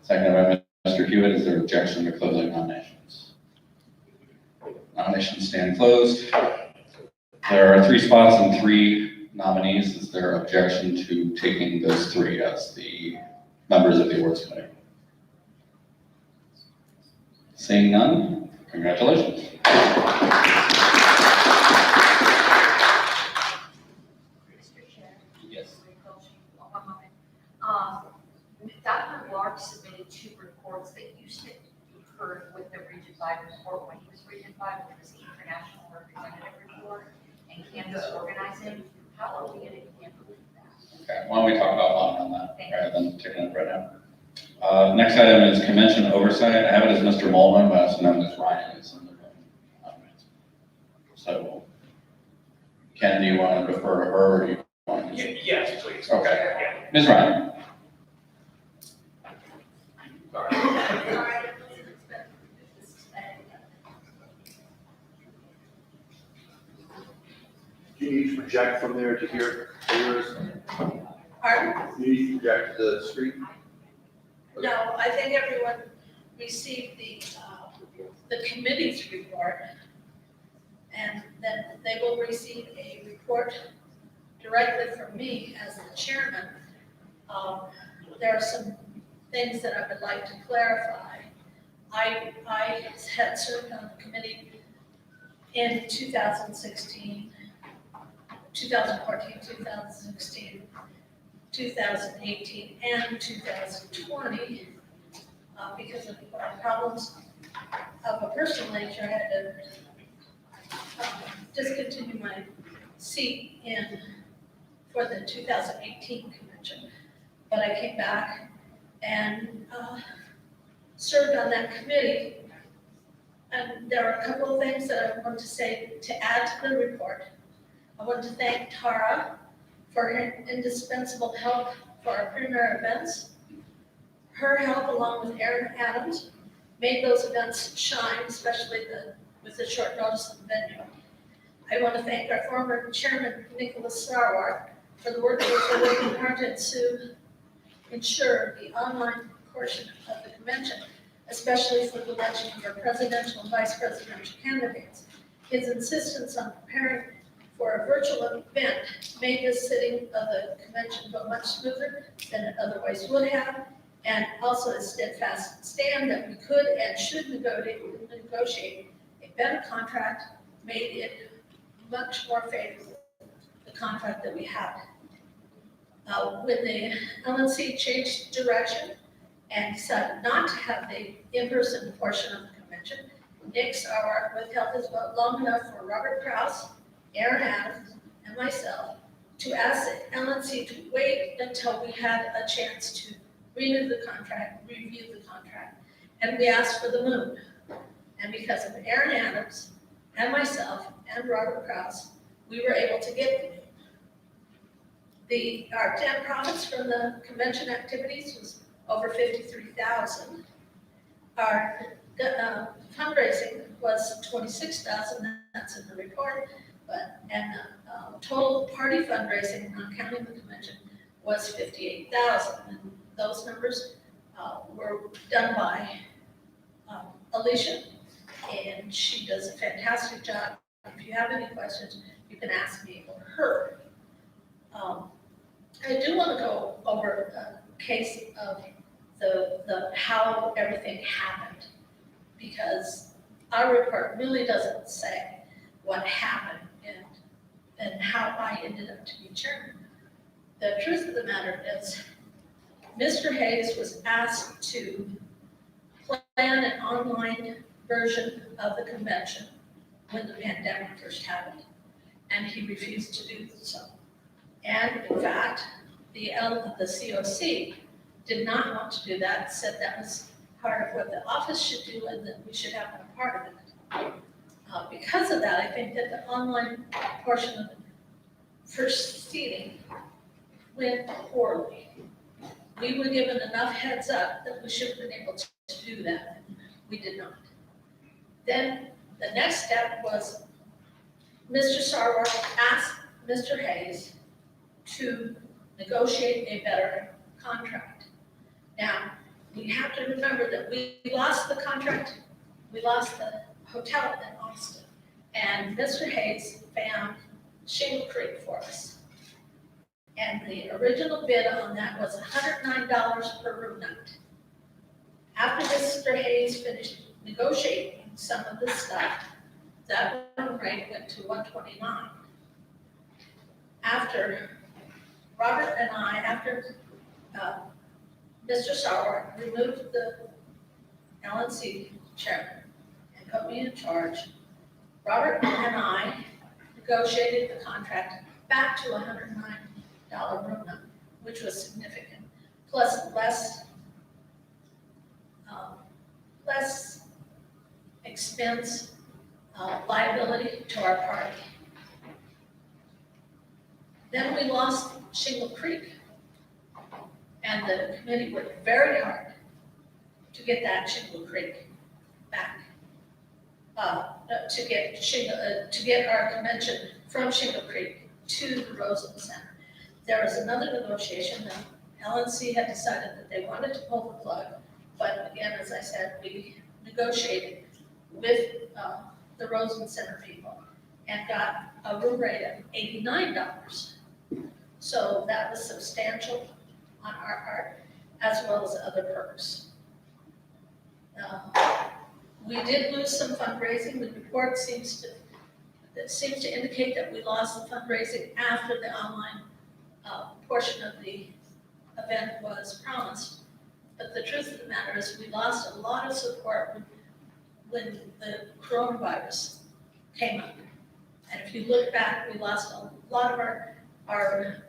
Seconded by Mr. Hewitt. Is there objection to closing nominations? Nominations stand closed. There are 3 spots and 3 nominees. Is there objection to taking those 3 as the members of the awards committee? Seeing none, congratulations. Yes. Dr. Lark submitted 2 reports that you heard with the Region 5 report when he was Region 5, which was the International Representative Report and Campus Organizing. How are we going to handle that? Okay, why don't we talk about one on that rather than taking it right now. Next item is convention oversight. I have it as Mr. Molman, but also known as Ryan is in the room. So, Ken, do you want to defer to her or do you want to? Yes, please. Okay. Ms. Ryan. Do you need to project from there to here? Pardon? Do you need to project to the screen? No, I think everyone received the committee's report. And then they will receive a report directly from me as the chairman. There are some things that I would like to clarify. I had served on the committee in 2016, 2014, 2016, 2018, and 2020. Because of problems of a personal nature, I had to discontinue my seat for the 2018 convention. But I came back and served on that committee. And there are a couple of things that I want to say to add to the report. I want to thank Tara for her indispensable help for our premier events. Her help, along with Aaron Adams, made those events shine, especially with the short notice of the venue. I want to thank our former chairman, Nicholas Sarwar, for the work they're working hard to ensure the online portion of the convention, especially for the election of our presidential and vice presidential candidates. His insistence on preparing for a virtual event made this sitting of the convention go much smoother than it otherwise would have, and also a steadfast stand that we could and should negotiate a better contract made it much more favorable, the contract that we had. When the LNC changed direction and decided not to have the in-person portion of the convention, Nick Sarwar withheld his vote long enough for Robert Krause, Aaron Adams, and myself to ask the LNC to wait until we had a chance to renew the contract, review the contract, and we asked for the moon. And because of Aaron Adams and myself and Robert Krause, we were able to get the moon. Our net profits from the convention activities was over $53,000. Our fundraising was $26,000. That's in the report. And total party fundraising, not counting the convention, was $58,000. And those numbers were done by Alicia, and she does a fantastic job. If you have any questions, you can ask me or her. I do want to go over a case of the how everything happened, because our report really doesn't say what happened and how I ended up to be chairman. The truth of the matter is, Mr. Hayes was asked to plan an online version of the convention when the pandemic first happened, and he refused to do so. And in fact, the COC did not want to do that, said that was part of what the office should do and that we should have a part of it. Because of that, I think that the online portion of the first seating went poorly. We were given enough heads up that we should have been able to do that. We did not. Then the next step was Mr. Sarwar asked Mr. Hayes to negotiate a better contract. Now, we have to remember that we lost the contract, we lost the hotel in Austin, and Mr. Hayes found Shingle Creek for us. And the original bid on that was $109 per room night. After Mr. Hayes finished negotiating some of this stuff, that room rate went to $129. After Robert and I, after Mr. Sauer removed the LNC chairman and put me in charge, Robert and I negotiated the contract back to $109 room night, which was significant, plus less expense, liability to our party. Then we lost Shingle Creek, and the committee worked very hard to get that Shingle Creek back. To get our convention from Shingle Creek to the Rosen Center. There was another negotiation that LNC had decided that they wanted to pull the plug, but again, as I said, we negotiated with the Rosen Center people and got a room rate of $89. So that was substantial on our part, as well as other perks. We did lose some fundraising. The report seems to indicate that we lost the fundraising after the online portion of the event was promised. But the truth of the matter is we lost a lot of support when the coronavirus came up. And if you look back, we lost a lot of our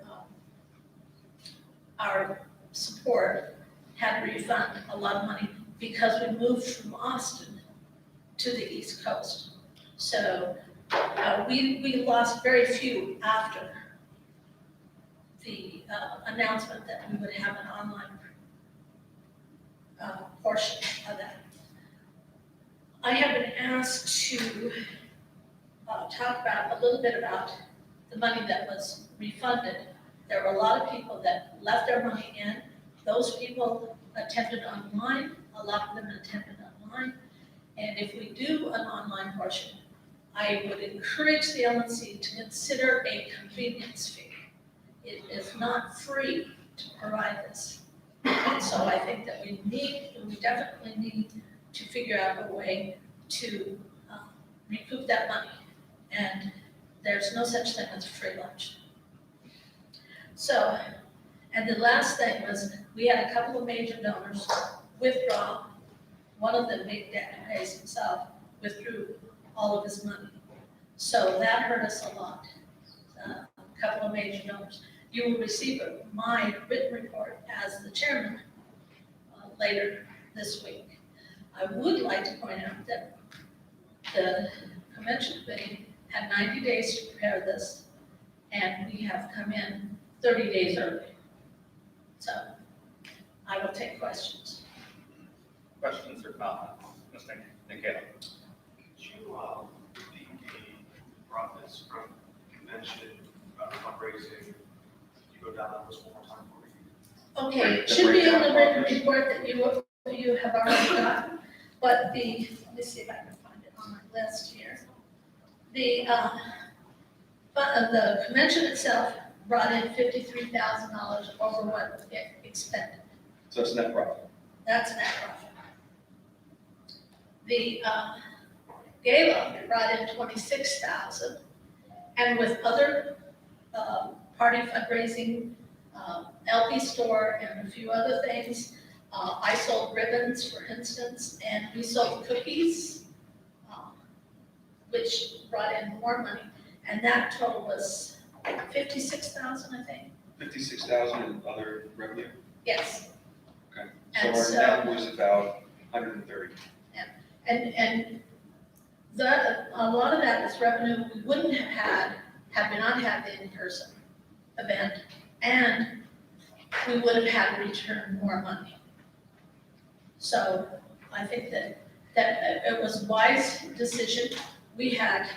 support, had to refund a lot of money because we moved from Austin to the East Coast. So we lost very few after the announcement that we would have an online portion of that. I have been asked to talk about a little bit about the money that was refunded. There were a lot of people that left their money in. Those people attended online, a lot of them attended online. And if we do an online portion, I would encourage the LNC to consider a convenience fee. It is not free to provide this. And so I think that we definitely need to figure out a way to recoup that money. And there's no such thing as free lunch. So, and the last thing was, we had a couple of major donors withdraw. One of them, Big Dan Hayes himself, withdrew all of his money. So that hurt us a lot. A couple of major donors. You will receive my written report as the chairman later this week. I would like to point out that the convention committee had 90 days to prepare this, and we have come in 30 days early. So I will take questions. Questions or comments? Mr. Nikhil. Could you the profits from convention fundraising? Could you go down that list one more time for me? Okay, it should be in the written report that you have already gotten, but let me see if I can find it on my list here. The convention itself brought in $53,000 over what it expended. So it's net profit. That's net profit. The gala brought in $26,000, and with other party fundraising, LP store, and a few other things, I sold ribbons, for instance, and we sold cookies, which brought in more money, and that total was $56,000, I think. 56,000 in other revenue? Yes. Okay. And So our net was about 130. And a lot of that is revenue we wouldn't have had we not had the in-person event and we would have had to return more money. So I think that it was a wise decision. We had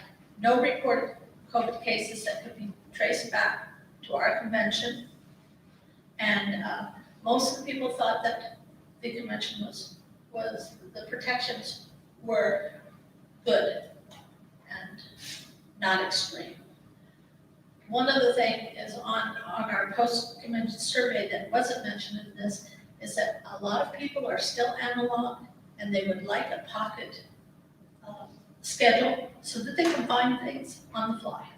no reported COVID cases that could be traced back to our convention. And most of the people thought that the convention was the protections were good and not extreme. One other thing is on our post-convention survey that wasn't mentioned in this is that a lot of people are still analog and they would like a pocket schedule so that they can find things on the fly.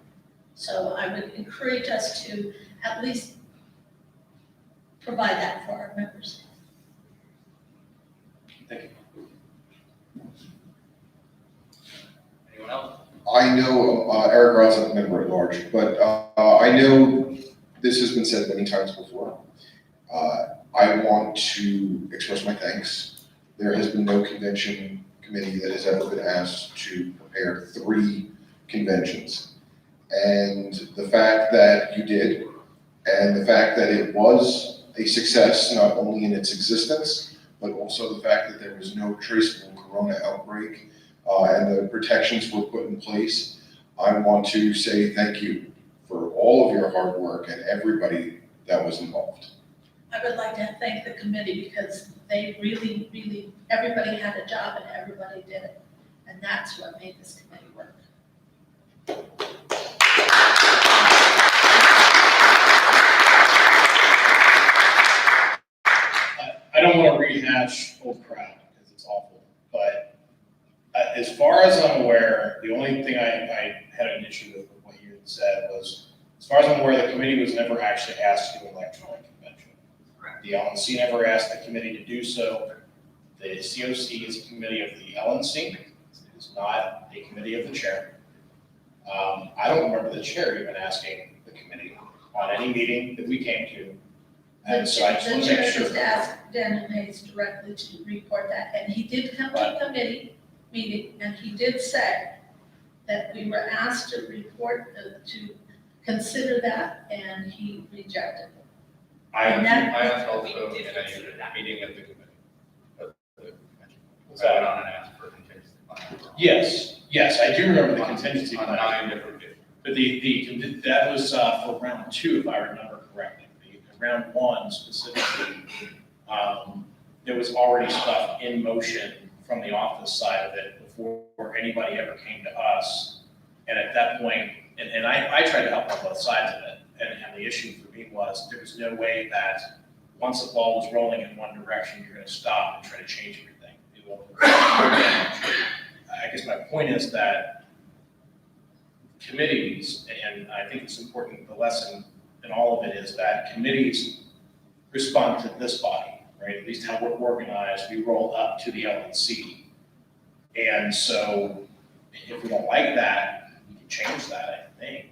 So I would encourage us to at least provide that for our members. Thank you. Anyone else? I know Eric Ross is a member at large, but I know this has been said many times before. I want to express my thanks. There has been no convention committee that has ever been asked to prepare 3 conventions. And the fact that you did, and the fact that it was a success, not only in its existence, but also the fact that there was no traceable corona outbreak and the protections were put in place, I want to say thank you for all of your hard work and everybody that was involved. I would like to thank the committee because they really, everybody had a job and everybody did it. And that's what made this committee work. I don't want to rehash old crap because it's awful, but as far as I'm aware, the only thing I had an issue with what you had said was, as far as I'm aware, the committee was never actually asked to do an electronic convention. The LNC never asked the committee to do so. The COC is a committee of the LNC. It is not a committee of the chair. I don't remember the chair even asking the committee on any meeting that we came to. And so I just want to make The chair sure. just asked Daniel Hayes directly to report that, and he did come to a committee meeting, and he did say that we were asked to report, to consider that, and he rejected it. I And also in a meeting of the committee. of the convention. So I went on and asked for a contingency plan. Yes, I do remember the contingency On plan. 9 different days. But that was for round 2, if I remember correctly. Round 1 specifically, there was already stuff in motion from the office side of it before anybody ever came to us. And at that point, and I tried to help on both sides of it. And the issue for me was there was no way that once the ball was rolling in one direction, you're going to stop and try to change everything. I guess my point is that committees, and I think it's important, the lesson in all of it is that committees respond to this body, right? At least how we're organized, we roll up to the LNC. And so if we don't like that, we can change that, I think.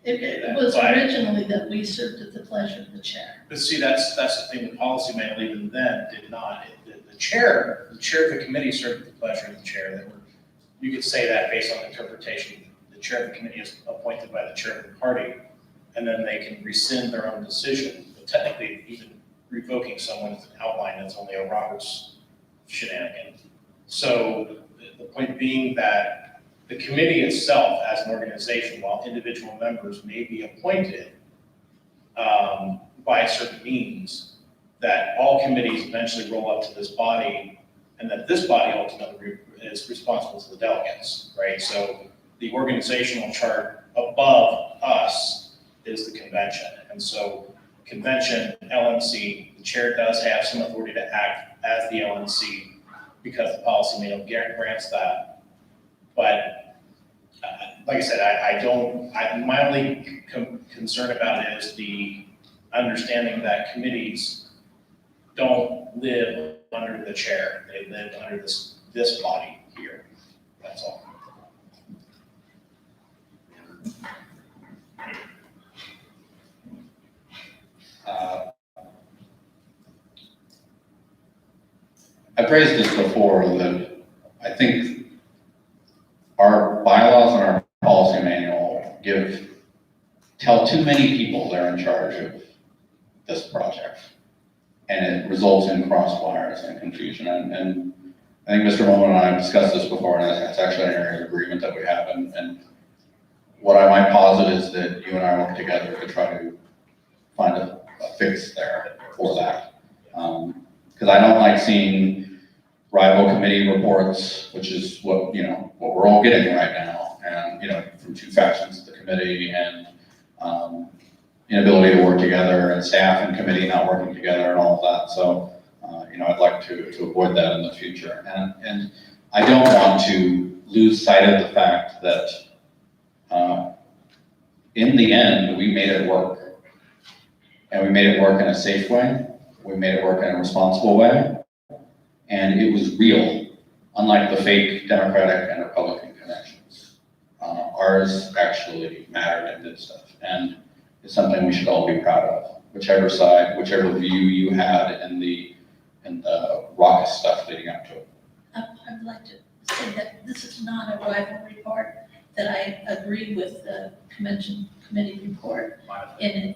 It was originally that we served at the pleasure of the chair. But see, that's the thing, the policy manual even then did not. The chair of the committee served at the pleasure of the chair. You could say that based on interpretation. The chair of the committee is appointed by the chair of the party, and then they can rescind their own decision. But technically, even revoking someone is an outline, that's only a Roberts shenanigan. So the point being that the committee itself as an organization, while individual members may be appointed by certain means, that all committees eventually roll up to this body, and that this body ultimately is responsible to the delegates, right? So the organizational chart above us is the convention. And so convention, LNC, the chair does have some authority to act as the LNC because the policy manual grants that. But like I said, my only concern about it is the understanding that committees don't live under the chair. They live under this body here. That's all. I've raised this before, that I think our bylaws and our policy manual give telltale too many people that are in charge of this project. And it results in crosswires and confusion. And I think Mr. Mullen and I have discussed this before, and that's actually an area of agreement that we have. And what I might posit is that you and I work together to try to find a fix there for that. Because I don't like seeing rival committee reports, which is what we're all getting right now. And, from two factions of the committee and inability to work together and staff and committee not working together and all of that. So, I'd like to avoid that in the future. And I don't want to lose sight of the fact that in the end, we made it work. And we made it work in a safe way. We made it work in a responsible way. And it was real, unlike the fake Democratic and Republican connections. Ours actually mattered and did stuff. And it's something we should all be proud of, whichever side, whichever view you had in the raucous stuff leading up to it. I'd like to say that this is not a rival report, that I agree with the convention committee report in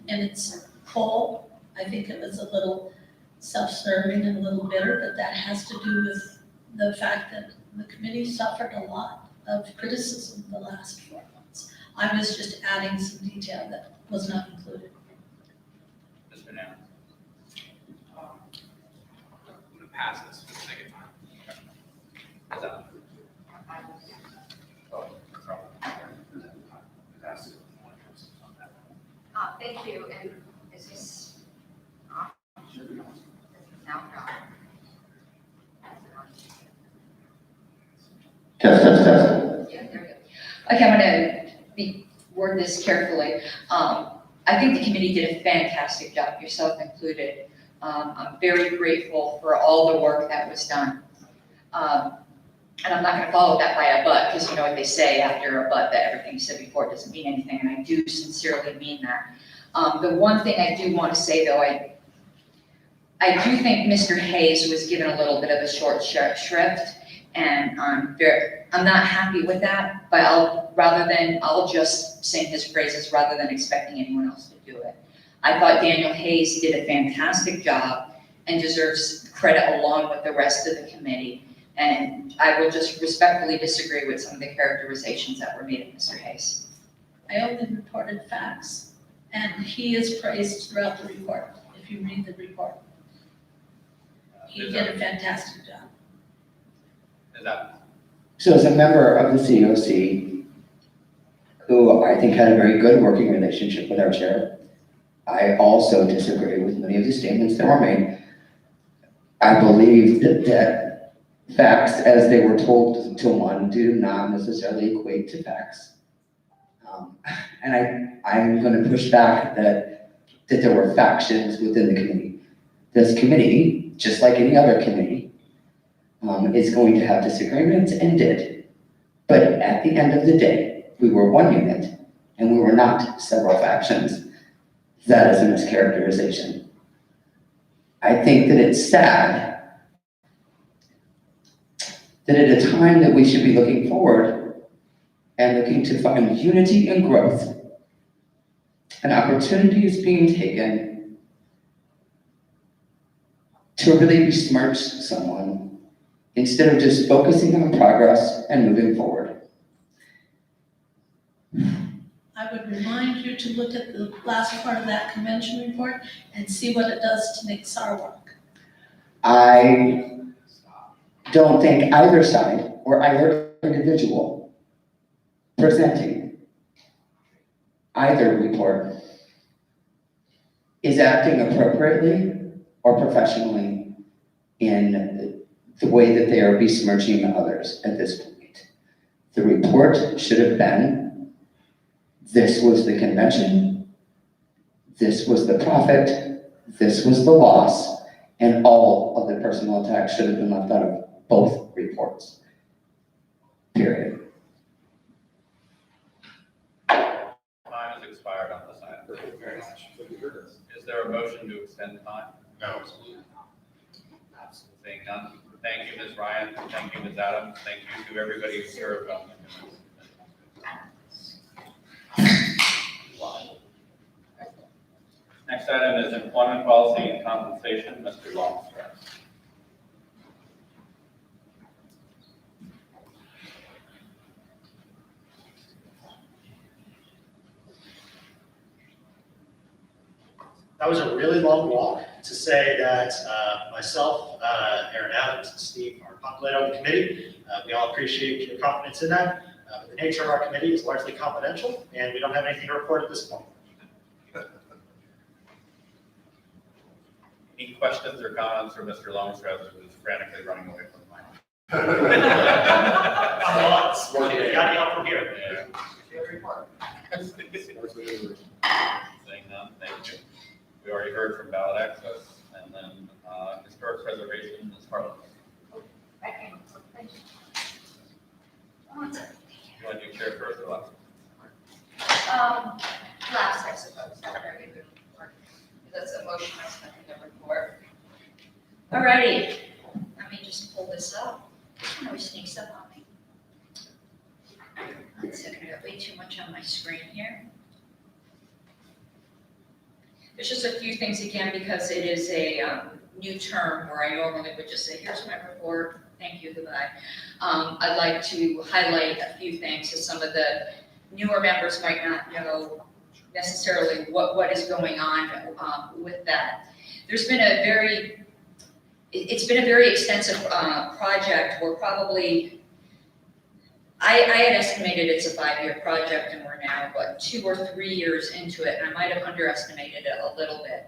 its whole. I think it was a little self-serving and a little bitter, but that has to do with the fact that the committee suffered a lot of criticism the last 4 months. I was just adding some detail that was not included. Mr. Now. I'm gonna pass this for the second time. Is that- Thank you, and is this, now gone? Test. Yeah, there we go. Okay, I'm gonna word this carefully. I think the committee did a fantastic job, yourself included. I'm very grateful for all the work that was done. And I'm not gonna follow that by a but, because you know what they say after a but, that everything you said before doesn't mean anything, and I do sincerely mean that. The one thing I do want to say though, I do think Mr. Hayes was given a little bit of a short shrift, and I'm not happy with that, but I'll just sing his praises rather than expecting anyone else to do it. I thought Daniel Hayes did a fantastic job and deserves credit along with the rest of the committee. And I will just respectfully disagree with some of the characterizations that were made of Mr. Hayes. I only reported facts, and he is praised throughout the report, if you read the report. He did a fantastic job. Is that? So as a member of the COC, who I think had a very good working relationship with our chair, I also disagree with many of the statements that were made. I believe that facts, as they were told to one, do not necessarily equate to facts. And I'm going to push back that there were factions within the committee. This committee, just like any other committee, is going to have disagreements and did. But at the end of the day, we were one unit and we were not several factions. That is a mischaracterization. I think that it's sad that at a time that we should be looking forward and looking to find unity and growth, an opportunity is being taken to really besmirch someone instead of just focusing on progress and moving forward. I would remind you to look at the last part of that convention report and see what it does to make SAR work. I don't think either side or either individual presenting either report is acting appropriately or professionally in the way that they are besmirching others at this point. The report should have been, this was the convention, this was the profit, this was the loss, and all of the personal attacks should have been left out of both reports. Period. Time has expired on this item. Thank you very much. Is there a motion to extend time? No. Seeing none. Thank you, Ms. Ryan. Thank you, Ms. Adams. Thank you to everybody who served on the committee. Next item is employment policy and compensation, Mr. Longstreth. That was a really long walk to say that myself, Aaron Adams, and Steve are populated on the committee. We all appreciate your confidence in that. But the nature of our committee is largely confidential, and we don't have anything to report at this point. Any questions or comments for Mr. Longstreth, who's frantically running away from the mic? I'm lost. Got any help from here? Saying none, thank you. We already heard from ballot access, and then historic preservation is Harlan. You want to do chair first or last? Last, I suppose, very good. That's a motion, that's nothing to report. Alrighty, let me just pull this up. This one always sneaks up on me. 1 second, I got way too much on my screen here. There's just a few things again, because it is a new term where I normally would just say, here's my report, thank you, goodbye. I'd like to highlight a few things, so some of the newer members might not know necessarily what is going on with that. There's been it's been a very extensive project. We're probably, I had estimated it's a 5-year project, and we're now, 2 or 3 years into it, and I might have underestimated it a little bit.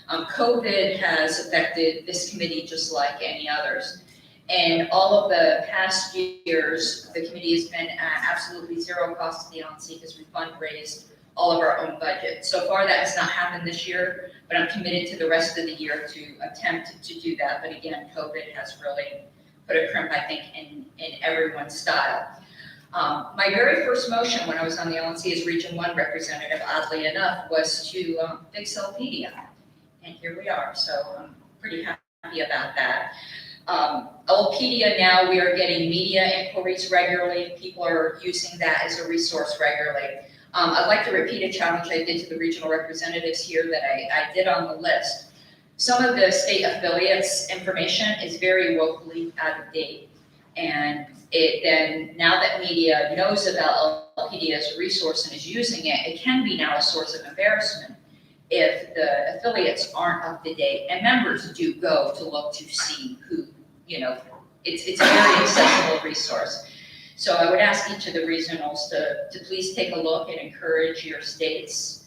COVID has affected this committee just like any others. And all of the past years, the committee has been at absolutely zero cost to the LNC because we fundraised all of our own budget. So far, that has not happened this year, but I'm committed to the rest of the year to attempt to do that. But again, COVID has really put a crimp, I think, in everyone's style. My very first motion when I was on the LNC as Region 1 representative, oddly enough, was to fix Elpedia. And here we are, so I'm pretty happy about that. Elpedia now, we are getting media inquiries regularly. People are using that as a resource regularly. I'd like to repeat a challenge I did to the regional representatives here that I did on the list. Some of the state affiliates information is very woefully out of date. And now that media knows about Elpedia as a resource and is using it, it can be now a source of embarrassment if the affiliates aren't up to date. And members do go to look to see who, it's a very accessible resource. So I would ask each of the regionals to please take a look and encourage your states.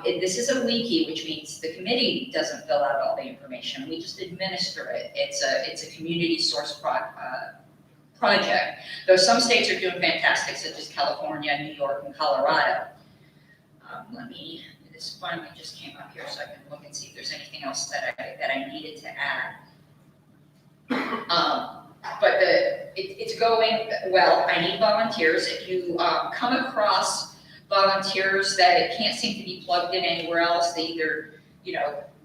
This is a wiki, which means the committee doesn't fill out all the information. We just administer it. It's a community source project. Though some states are doing fantastic, such as California, New York, and Colorado. This finally just came up here so I can look and see if there's anything else that I needed to add. But it's going well. I need volunteers. If you come across volunteers that can't seem to be plugged in anywhere else, they either,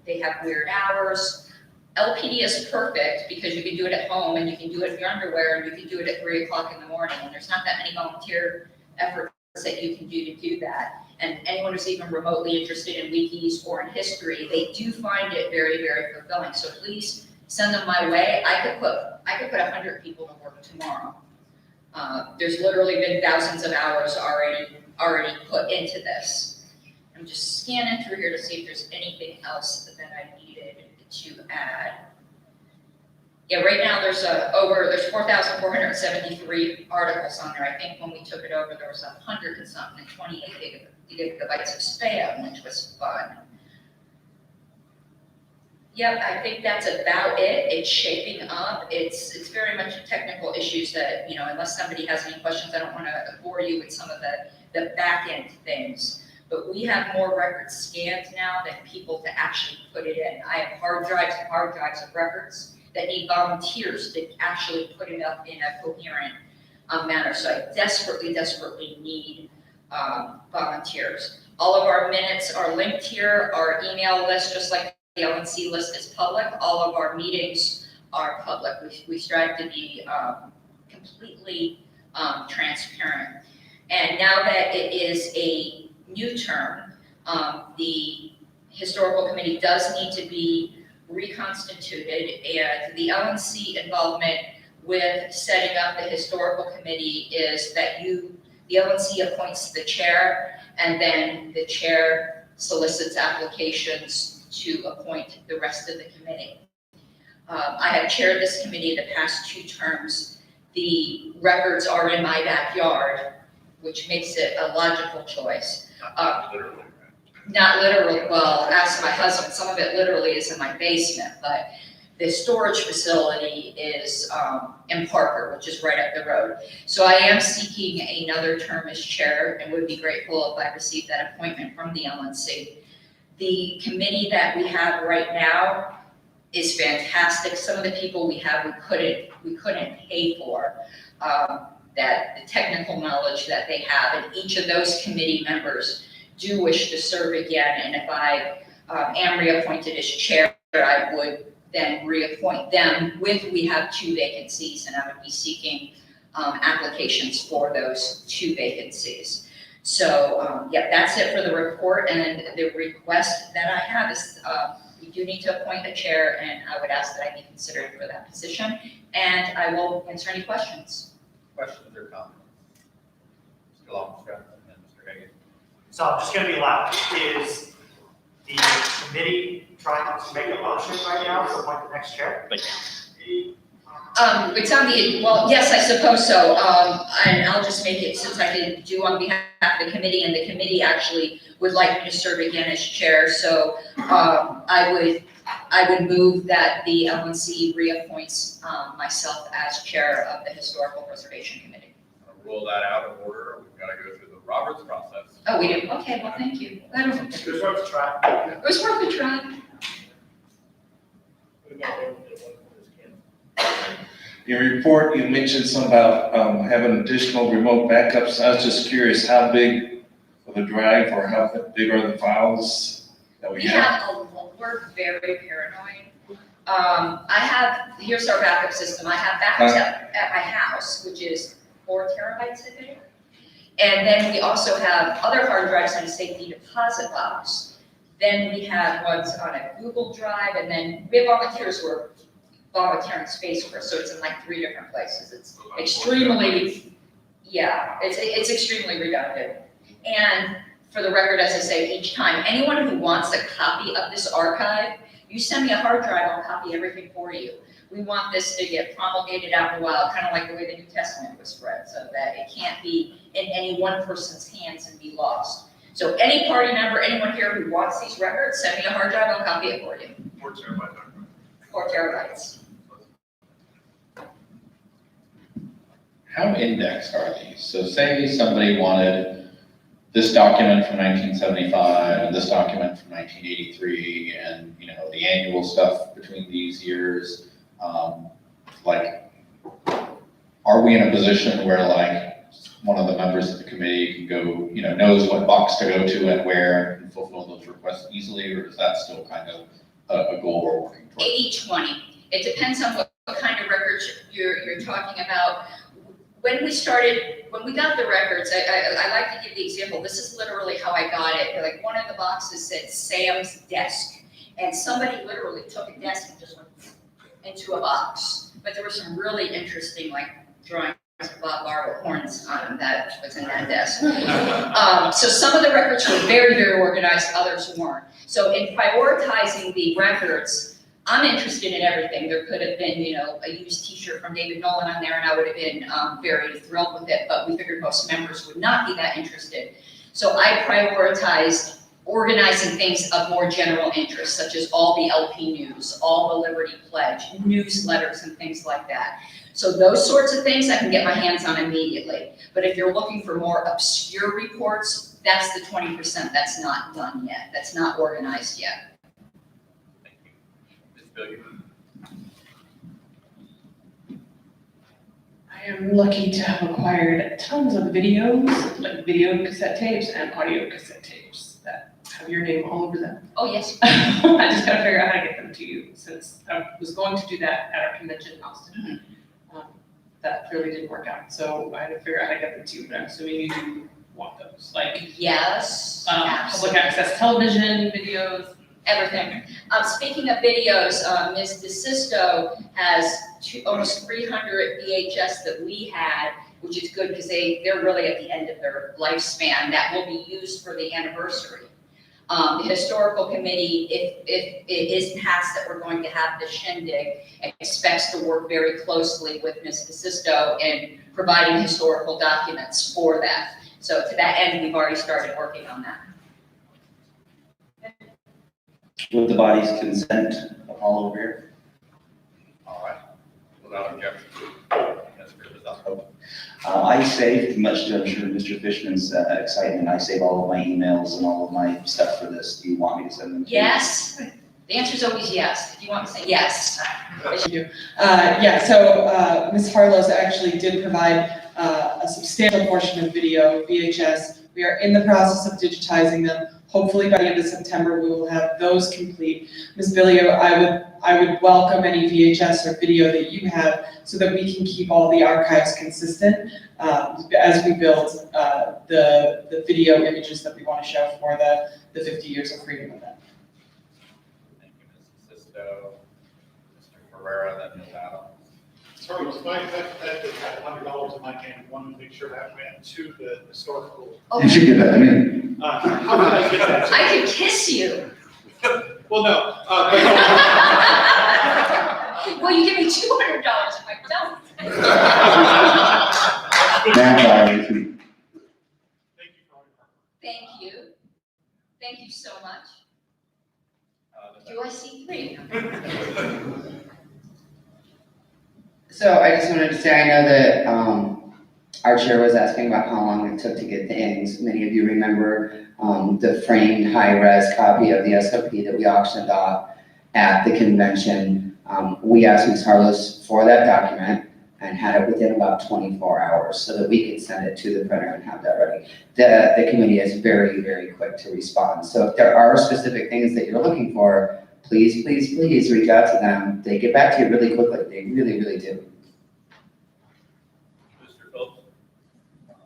they have weird hours. LPD is perfect because you can do it at home and you can do it in your underwear and you can do it at 3 o'clock in the morning. And there's not that many volunteer efforts that you can do to do that. And anyone who's even remotely interested in wikis or in history, they do find it very, very fulfilling. So please send them my way. I could put 100 people to work tomorrow. There's literally been thousands of hours already put into this. I'm just scanning through here to see if there's anything else that I needed to add. Yeah, right now there's 4,473 articles on there. I think when we took it over, there was 100 and something, and 28 gigabytes of spam, which was fun. Yep, I think that's about it. It's shaping up. It's very much technical issues that, unless somebody has any questions, I don't want to bore you with some of the back end things. But we have more records scanned now than people to actually put it in. I have hard drives and hard drives of records that need volunteers to actually put it up in a coherent manner. So I desperately, desperately need volunteers. All of our minutes are linked here. Our email list, just like the LNC list, is public. All of our meetings are public. We strive to be completely transparent. And now that it is a new term, the historical committee does need to be reconstituted, and the LNC involvement with setting up the historical committee is that the LNC appoints the chair, and then the chair solicits applications to appoint the rest of the committee. I have chaired this committee the past 2 terms. The records are in my backyard, which makes it a logical choice. Literally. Not literally, well, ask my husband, some of it literally is in my basement, but the storage facility is in Parker, which is right up the road. So I am seeking another term as chair and would be grateful if I received that appointment from the LNC. The committee that we have right now is fantastic. Some of the people we have, we couldn't pay for. That the technical knowledge that they have, and each of those committee members do wish to serve again, and if I am reappointed as chair, I would then reappoint them we have 2 vacancies, and I would be seeking applications for those 2 vacancies. So, yeah, that's it for the report, and the request that I have is we do need to appoint a chair, and I would ask that I be considered for that position, and I will answer any questions. Questions or comments? Mr. Longstreth and Mr. Hagan. So I'm just gonna be loud. Is the committee trying to make a motion right now to appoint the next chair? It's on the, well, yes, I suppose so. And I'll just make it, since I didn't do on behalf of the committee, and the committee actually would like me to serve again as chair. So, I would move that the LNC reappoints, myself as chair of the Historical Preservation Committee. I'll rule that out of order. We've got to go through the Roberts process. Oh, we do? Okay, well, thank you. I don't, It was worth a try. it was worth a try. Your report, you mentioned something about having additional remote backups. I was just curious, how big of a drive or how big are the files that we have? We're very paranoid. Here's our backup system. I have backups at my house, which is 4 terabytes, I think. And then we also have other hard drives in a safety deposit box. Then we have ones on a Google Drive, and then we have volunteers who are volunteering space for us, so it's in like 3 different places. It's extremely, yeah, it's extremely redundant. And for the record, as I say each time, anyone who wants a copy of this archive, you send me a hard drive, I'll copy everything for you. We want this to get promulgated out in the wild, kind of like the way the New Testament was spread, so that it can't be in any one person's hands and be lost. So any party member, anyone here who wants these records, send me a hard drive, I'll copy it for you. 4 terabytes. 4 terabytes. How indexed are these? So say somebody wanted this document from 1975 and this document from 1983 and, you know, the annual stuff between these years. Are we in a position where like one of the members of the committee can go, you know, knows what box to go to and where and fulfill those requests easily, or is that still kind of a goal we're working towards? 80-20. It depends on what kind of records you're talking about. When we got the records, I like to give the example. This is literally how I got it. Like one of the boxes said Sam's desk, and somebody literally took a desk and just went into a box. But there were some really interesting like drawings of Bob Marble horns on them that was in that desk. So some of the records were very, very organized, others weren't. So in prioritizing the records, I'm interested in everything. There could have been, you know, a used t-shirt from David Nolan on there, and I would have been very thrilled with it, but we figured most members would not be that interested. So I prioritized organizing things of more general interest, such as all the LP news, all the Liberty Pledge, newsletters and things like that. So those sorts of things I can get my hands on immediately. But if you're looking for more obscure reports, that's the 20% that's not done yet, that's not organized yet. I am lucky to have acquired tons of videos, like video cassette tapes and audio cassette tapes that have your name all over them. Oh, yes. I just gotta figure out how to get them to you, since I was going to do that at our convention in Austin. That clearly didn't work out, so I had to figure out how to get them to you, but I'm assuming you do want those, like. Yes. Public access television videos, everything. Speaking of videos, Ms. DeSisto has almost 300 VHS that we had, which is good because they're really at the end of their lifespan, that will be used for the anniversary. The historical committee, if it is passed that we're going to have the shindig, expects to work very closely with Ms. DeSisto in providing historical documents for that. So to that end, we've already started working on that. With the body's consent, all over here. All right, without objection. I saved, much to I'm sure Mr. Fishman's excitement, I save all of my emails and all of my stuff for this. Do you want me to send them to you? Yes. The answer is always yes. If you want to say yes. So Ms. Harlow's actually did provide a substantial portion of video, VHS. We are in the process of digitizing them. Hopefully by the end of September, we will have those complete. Ms. Billio, I would welcome any VHS or video that you have so that we can keep all the archives consistent as we build the video images that we want to show for the 50 years of freedom event. Thank you, Ms. Sisto, Mr. Ferrera, then Ms. Adams. Sorry, that $100 in my hand, wanted to make sure that went to the historical. You should give that to me. How could I get that? to I you? could kiss you. Well, no. Well, you give me $200 if I don't. Thank you. Thank you so much. Do I see three? So I just wanted to say, I know that our chair was asking about how long it took to get things. Many of you remember the framed high-res copy of the SOP that we auctioned off at the convention. We asked Ms. Harlow's for that document and had it within about 24 hours so that we could send it to the printer and have that ready. The committee is very, very quick to respond. So if there are specific things that you're looking for, please, please, please reach out to them. They get back to you really quickly. They really, really do. Mr. Phillips?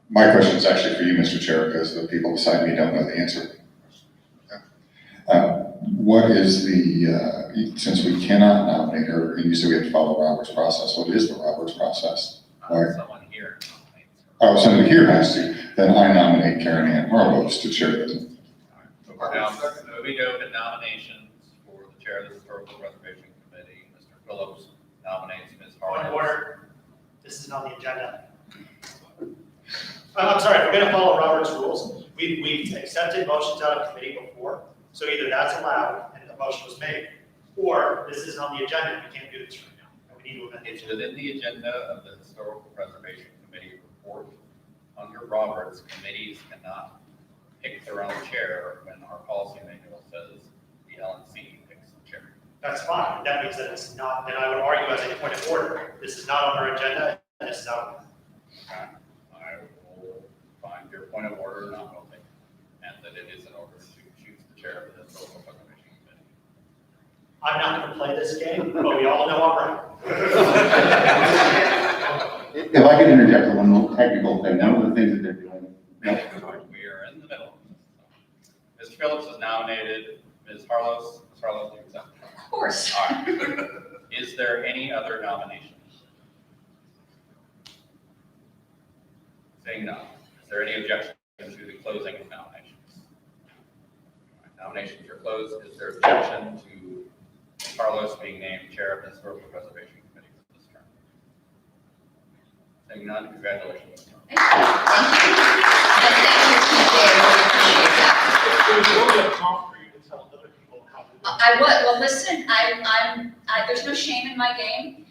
My question is actually for you, Mr. Chair, because the people beside me don't know the answer. What is the, since we cannot nominate her, and you said we have to follow Robert's process, what is the Robert's process? Someone here. Oh, somebody here has to. Then I nominate Karen Ann Harlows to chair the. So we're now moving to open nominations for the chair of the Historical Preservation Committee. Mr. Phillips nominates Ms. Point Harlow. of order. This isn't on the agenda. I'm sorry, if we're going to follow Robert's rules, we've accepted motions out of committee before, so either that's allowed and the motion was made, or this isn't on the agenda, we can't do this right now, and we need to amend It's it. within the agenda of the Historical Preservation Committee report. Under Roberts, committees cannot pick their own chair when our policy manual says the LNC picks the chair. That's fine, that means that it's not, then I would argue as a point of order, this is not on our agenda, and this is out. Okay. I will find your point of order not voting, and that it is in order to choose the chair of the Historical Preservation Committee. I'm not going to play this game, but we all know I'm right. If I could interject one little technical thing, none of the things that they're doing. We are in the middle. Mr. Phillips is nominated. Ms. Harlow, Ms. Harlow, do you accept? Of course. All right. Is there any other nominations? Saying none. Is there any objection to the closing of nominations? All right, nominations are closed. Is there objection to Ms. Harlow being named chair of the Historical Preservation Committee for this term? Saying none, congratulations. Thank you. And thank you, TJ. I really appreciate that. It was really a prompt for you to tell other people how to do it. I would, well, listen, there's no shame in my game.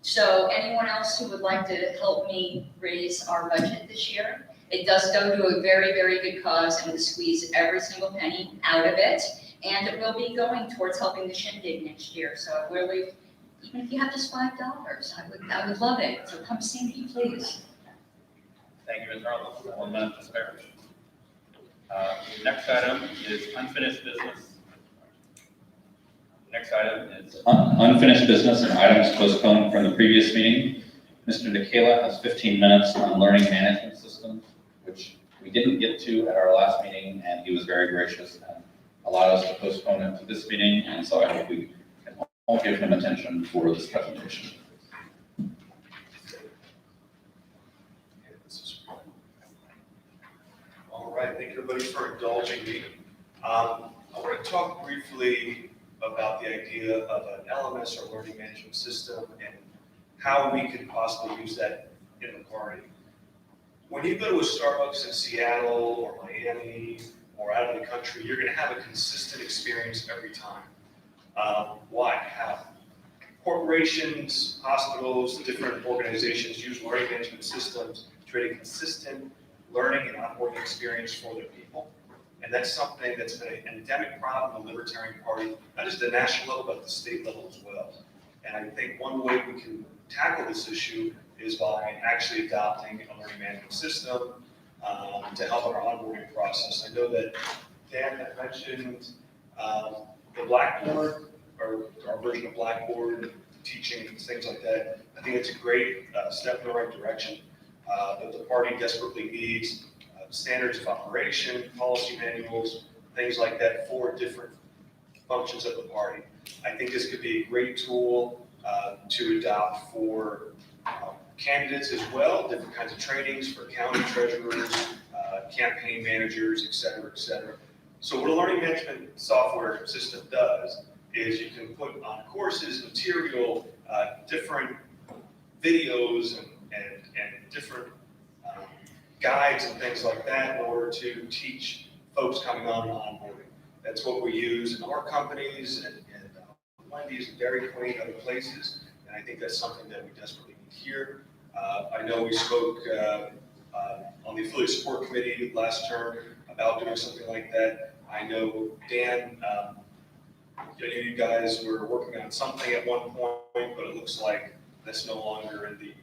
So anyone else who would like to help me raise our budget this year, it does go to a very, very good cause and we squeeze every single penny out of it. And it will be going towards helping the shindig next year. So really, even if you have just $5, I would love it. So come see me, please. Thank you, Ms. Harlow. 1 minute to spare. Next item is unfinished business. Next item is unfinished business and items postponed from the previous meeting. Mr. DeKayla has 15 minutes on learning management systems, which we didn't get to at our last meeting, and he was very gracious and allowed us to postpone it to this meeting, and so I hope we can all give him attention for this presentation. All right, thank you everybody for indulging me. I want to talk briefly about the idea of an LMS or learning management system and how we could possibly use that in the party. When you go to a Starbucks in Seattle or Miami or out of the country, you're going to have a consistent experience every time. Why? How? Corporations, hospitals, different organizations use learning management systems to create a consistent learning and onboarding experience for their people. And that's something that's been an endemic problem in the Libertarian Party, not just at the national level, but at the state level as well. And I think one way we can tackle this issue is by actually adopting a learning management system to help our onboarding process. I know that Dan had mentioned the Blackboard, or our version of Blackboard, teaching, things like that. I think it's a great step in the right direction. But the party desperately needs standards of operation, policy manuals, things like that for different functions of the party. I think this could be a great tool to adopt for candidates as well, different kinds of trainings for county treasurers, campaign managers, et cetera, et cetera. So what a learning management software system does is you can put on courses, material, different videos and different guides and things like that in order to teach folks coming on and onboarding. That's what we use in our companies and Wendy's and Dairy Queen and other places. And I think that's something that we desperately need here. I know we spoke on the Affiliate Support Committee last term about doing something like that. I know Dan, you guys were working on something at one point, but it looks like that's no longer in the,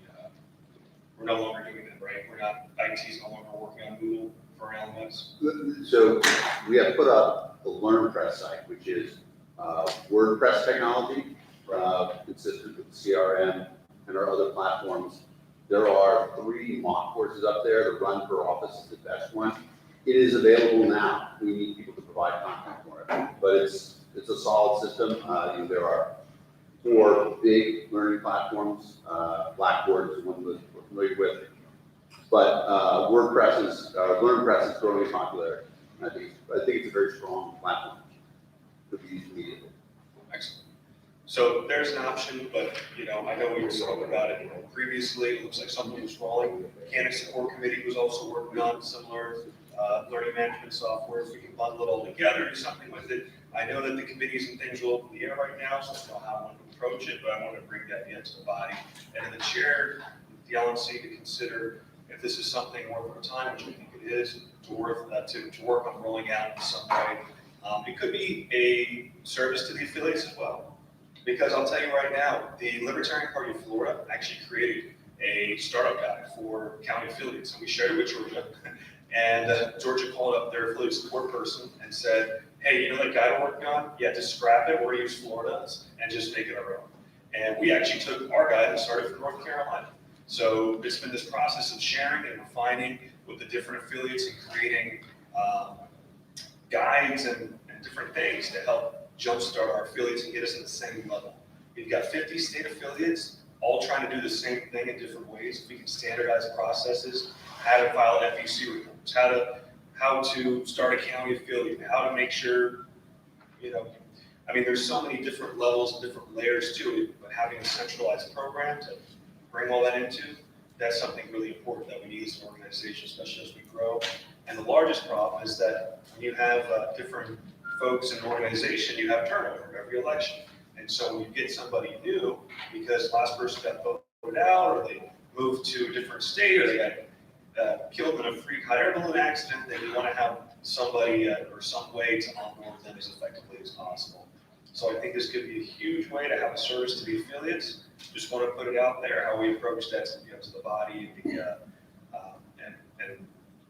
we're no longer doing that, right? We're not, IT's no longer working on Google for LMS. So we have put up the LearnPress site, which is WordPress technology, consistent with CRM and our other platforms. There are 3 mock courses up there. The Run for Office is the best one. It is available now. We need people to provide content for it, but it's a solid system. There are 4 big learning platforms. Blackboard is one we're familiar with, but LearnPress is growing in popularity. I think it's a very strong platform to be used immediately. Excellent. So there's an option, but I know we were talking about it previously. It looks like something was rolling. Candidate Support Committee was also working on similar learning management software. If we can bundle it all together, do something with it. I know that the committees and things are up in the air right now, so I don't know how I want to approach it, but I want to bring that into the body. And the chair, the LNC, to consider if this is something worth our time, which I think it is, to work on rolling out in some way. It could be a service to the affiliates as well. Because I'll tell you right now, the Libertarian Party of Florida actually created a startup guide for county affiliates, and we shared it with Georgia. And Georgia called up their affiliate support person and said, hey, you know that guide we're working on? Yeah, just scrap it, we're gonna use Florida's and just make it our own. And we actually took our guide and started from North Carolina. So it's been this process of sharing and refining with the different affiliates and creating guides and different things to help jumpstart our affiliates and get us in the same level. We've got 50 state affiliates, all trying to do the same thing in different ways. If we can standardize processes, how to file FEC reports, how to start a county affiliate, how to make sure, there's so many different levels and different layers to it, but having a centralized program to bring all that into, that's something really important that we need as an organization, especially as we grow. And the largest problem is that when you have different folks in an organization, you have turnover every election. And so when you get somebody new, because last person got voted out, or they moved to a different state, or they got killed in a freak hot air balloon accident, then you want to have somebody or some way to onboard them as effectively as possible. So I think this could be a huge way to have a service to the affiliates. Just want to put it out there, how we approach that to the body and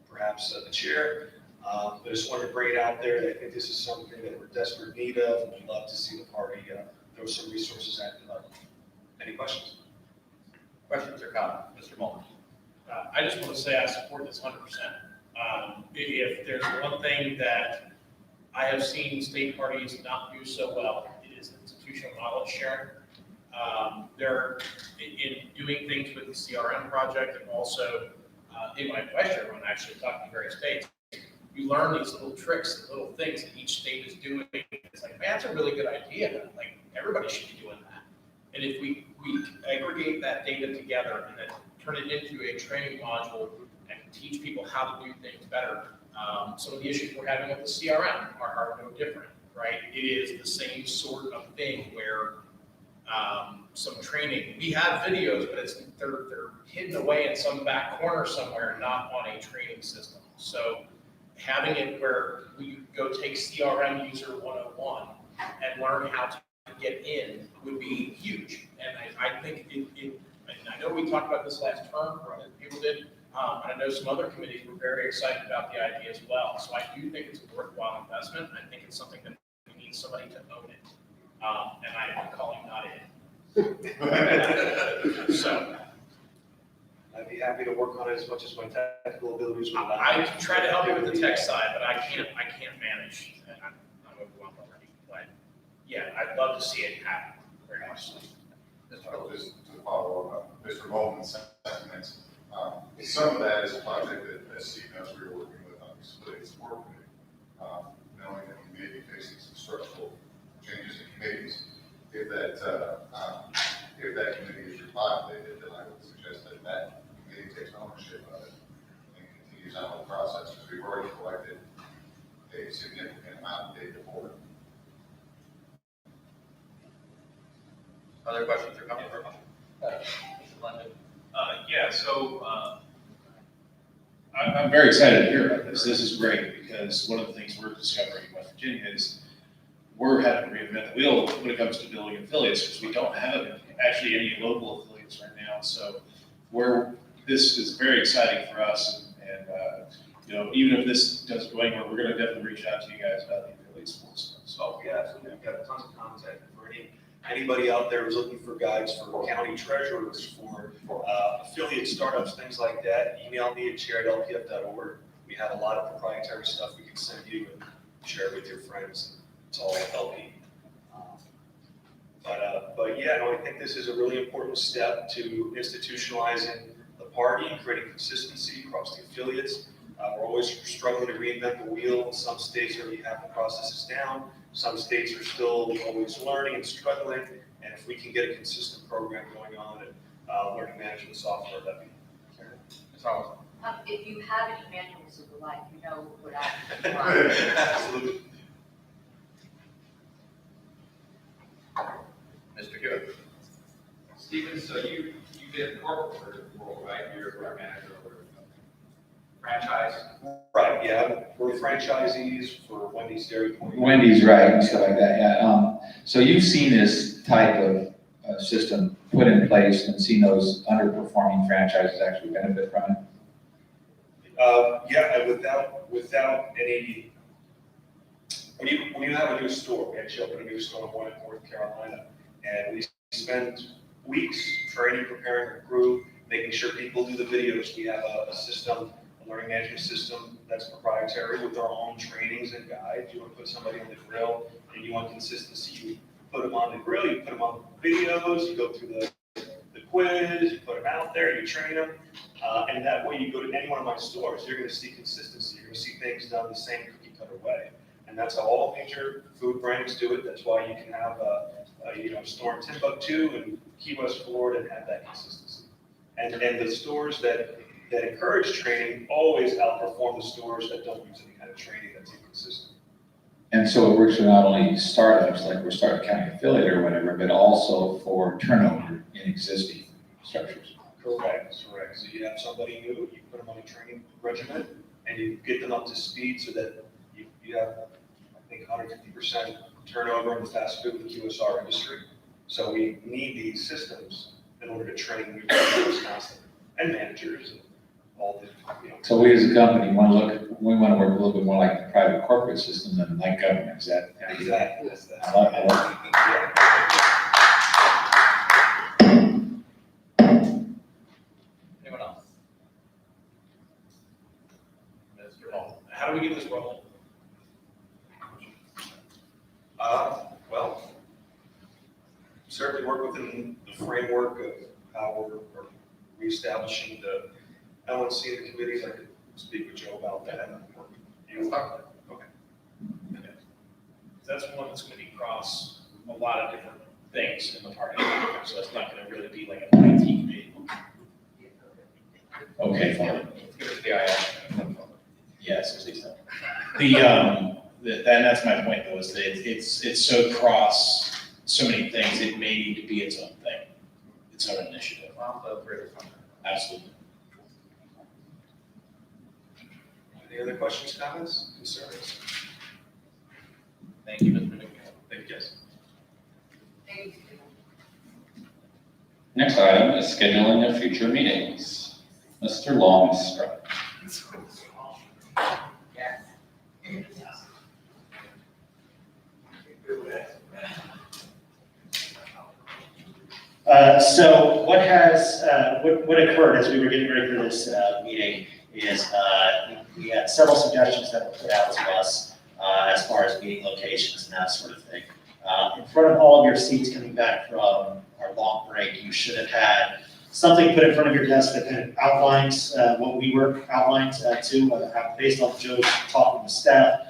perhaps the chair. I just wanted to bring it out there. I think this is something that we're in desperate need of, and we'd love to see the party throw some resources at it. Any questions? Questions or comments? Mr. Mullins? I just want to say I support this 100%. If there's one thing that I have seen state parties not do so well. It is institutional knowledge sharing. They're in doing things with the CRM project and also in my advice everyone actually talking to various states. You learn these little tricks and little things that each state is doing. It's like, man, that's a really good idea. Like, everybody should be doing that. And if we aggregate that data together and then turn it into a training module and teach people how to do things better, some of the issues we're having with the CRM are no different, right? It is the same sort of thing where some training, we have videos, but they're hidden away in some back corner somewhere, not on a training system. So having it where we go take CRM user 101 and learn how to get in would be huge. And I think and I know we talked about this last term, or other people did, and I know some other committees were very excited about the idea as well. So I do think it's a worthwhile investment. I think it's something that we need somebody to own it. And I am calling not in. So I'd be happy to work on it as much as my technical abilities would allow. I can try to help you with the tech side, but I can't manage. I'm overwhelmed already. But yeah, I'd love to see it happen very much. Just to follow up on Mr. Bowman's sentiments, some of that is a project that Steve knows we were working with on the facilities work committee. Knowing that we may be facing some structural changes in committees, if that committee is repopulated, then I would suggest that that committee takes ownership of it and continues on the process, because we've already collected a significant amount of data for it. Other questions or comments? Mr. London? Yeah, so, I'm very excited to hear about this. This is great because one of the things we're discovering in West Virginia is we're having to reinvent the wheel when it comes to building affiliates because we don't have actually any local affiliates right now. So this is very exciting for us. And you know, even if this doesn't go anywhere, we're going to definitely reach out to you guys about the affiliate sports. So yeah, so we've got tons of contact for anybody out there who's looking for guides for county treasurers, for affiliate startups, things like that. Email me at chair@lpf.org. We have a lot of proprietary stuff we can send you and share with your friends. It's all LP. But yeah, no, I think this is a really important step to institutionalizing the party and creating consistency across the affiliates. We're always struggling to reinvent the wheel. Some states already have the processes down. Some states are still always learning and struggling. And if we can get a consistent program going on and learning management software, that'd be it's awesome. If you have any manuals of the life, you know what I want. Absolutely. Mr. Hewitt? Stephen, so you did corporate role, right? You're a manager over franchise. Right, yeah, we're franchisees for Wendy's Dairy Queen. Wendy's, right, and stuff like that, yeah. So you've seen this type of system put in place and seen those underperforming franchises actually benefit from it? Yeah, and without any, when you have a new store, we actually opened a new store in North Carolina, and we spend weeks training, preparing a crew, making sure people do the videos. We have a system, a learning management system that's proprietary with our own trainings and guides. You want to put somebody on the grill and you want consistency, you put them on the grill, you put them on videos, you go through the quiz, you put them out there, you train them. And that way you go to any one of my stores, you're going to see consistency. You're going to see things done the same cookie cutter way. And that's how all major food brands do it. That's why you can have a store in Timbuktu and Key West, Florida, and have that consistency. And the stores that encourage training always outperform the stores that don't use any kind of training that's inconsistent. And so it works for not only startups, like we're starting county affiliate or whatever, but also for turnover in existing structures. Correct. So you have somebody new, you put them on a training regimen, and you get them up to speed so that you have, I think, 150% turnover in the fast food and QSR industry. So we need these systems in order to train new people constantly, and managers and all the, So we as a company want to work a little bit more like the private corporate system than like government. Is that? Exactly. That's that. I like it. Anyone else? Mr. Hall, how do we get this rolling? certainly work within the framework of how we're reestablishing the LNC, the committees. I could speak with Joe about that. You know, okay. That's one that's gonna be across a lot of different things in the party, so it's not gonna really be like an IT committee. Okay, fine. Give it to the IS. Yes, please. That's my point though, is that it's so cross so many things, it may need to be its own thing, its own initiative. Absolutely. Any other questions, comments, concerns? Thank you, Mr. McMillan. Thank you, guys. Next item is scheduling of future meetings. Mr. Longstreth. So what occurred as we were getting ready for this meeting is we had several suggestions that were put out to us as far as meeting locations and that sort of thing. In front of all of your seats coming back from our long break, you should have had something put in front of your desk that kind of outlines what we were outlined to, based on Joe's talking to staff,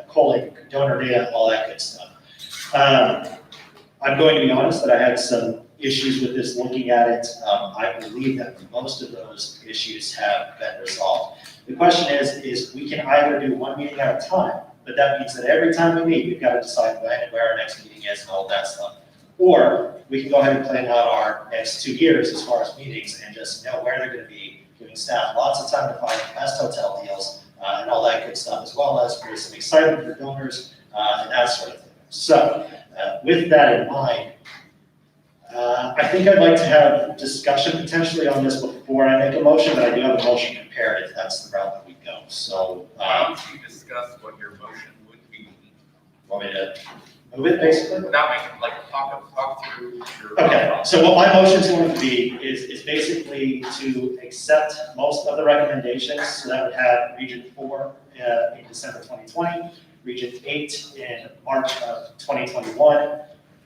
calling donor data, all that good stuff. I'm going to be honest that I had some issues with this looking at it. I believe that most of those issues have been resolved. The question is we can either do one meeting at a time, but that means that every time we meet, we've got to decide when and where our next meeting is and all that stuff. Or we can go ahead and plan out our next 2 years as far as meetings and just know where they're going to be, giving staff lots of time to find the best hotel deals and all that good stuff, as well as create some excitement for donors and that sort of thing. So with that in mind, I think I'd like to have discussion potentially on this before I make a motion, but I do have a motion prepared if that's the route that we go. So, Why don't you discuss what your motion would be? want me to move it basically? Without making, like, talk through your. Okay, so what my motion is going to be is basically to accept most of the recommendations. So that would have Region 4 in December 2020, Region 8 in March of 2021,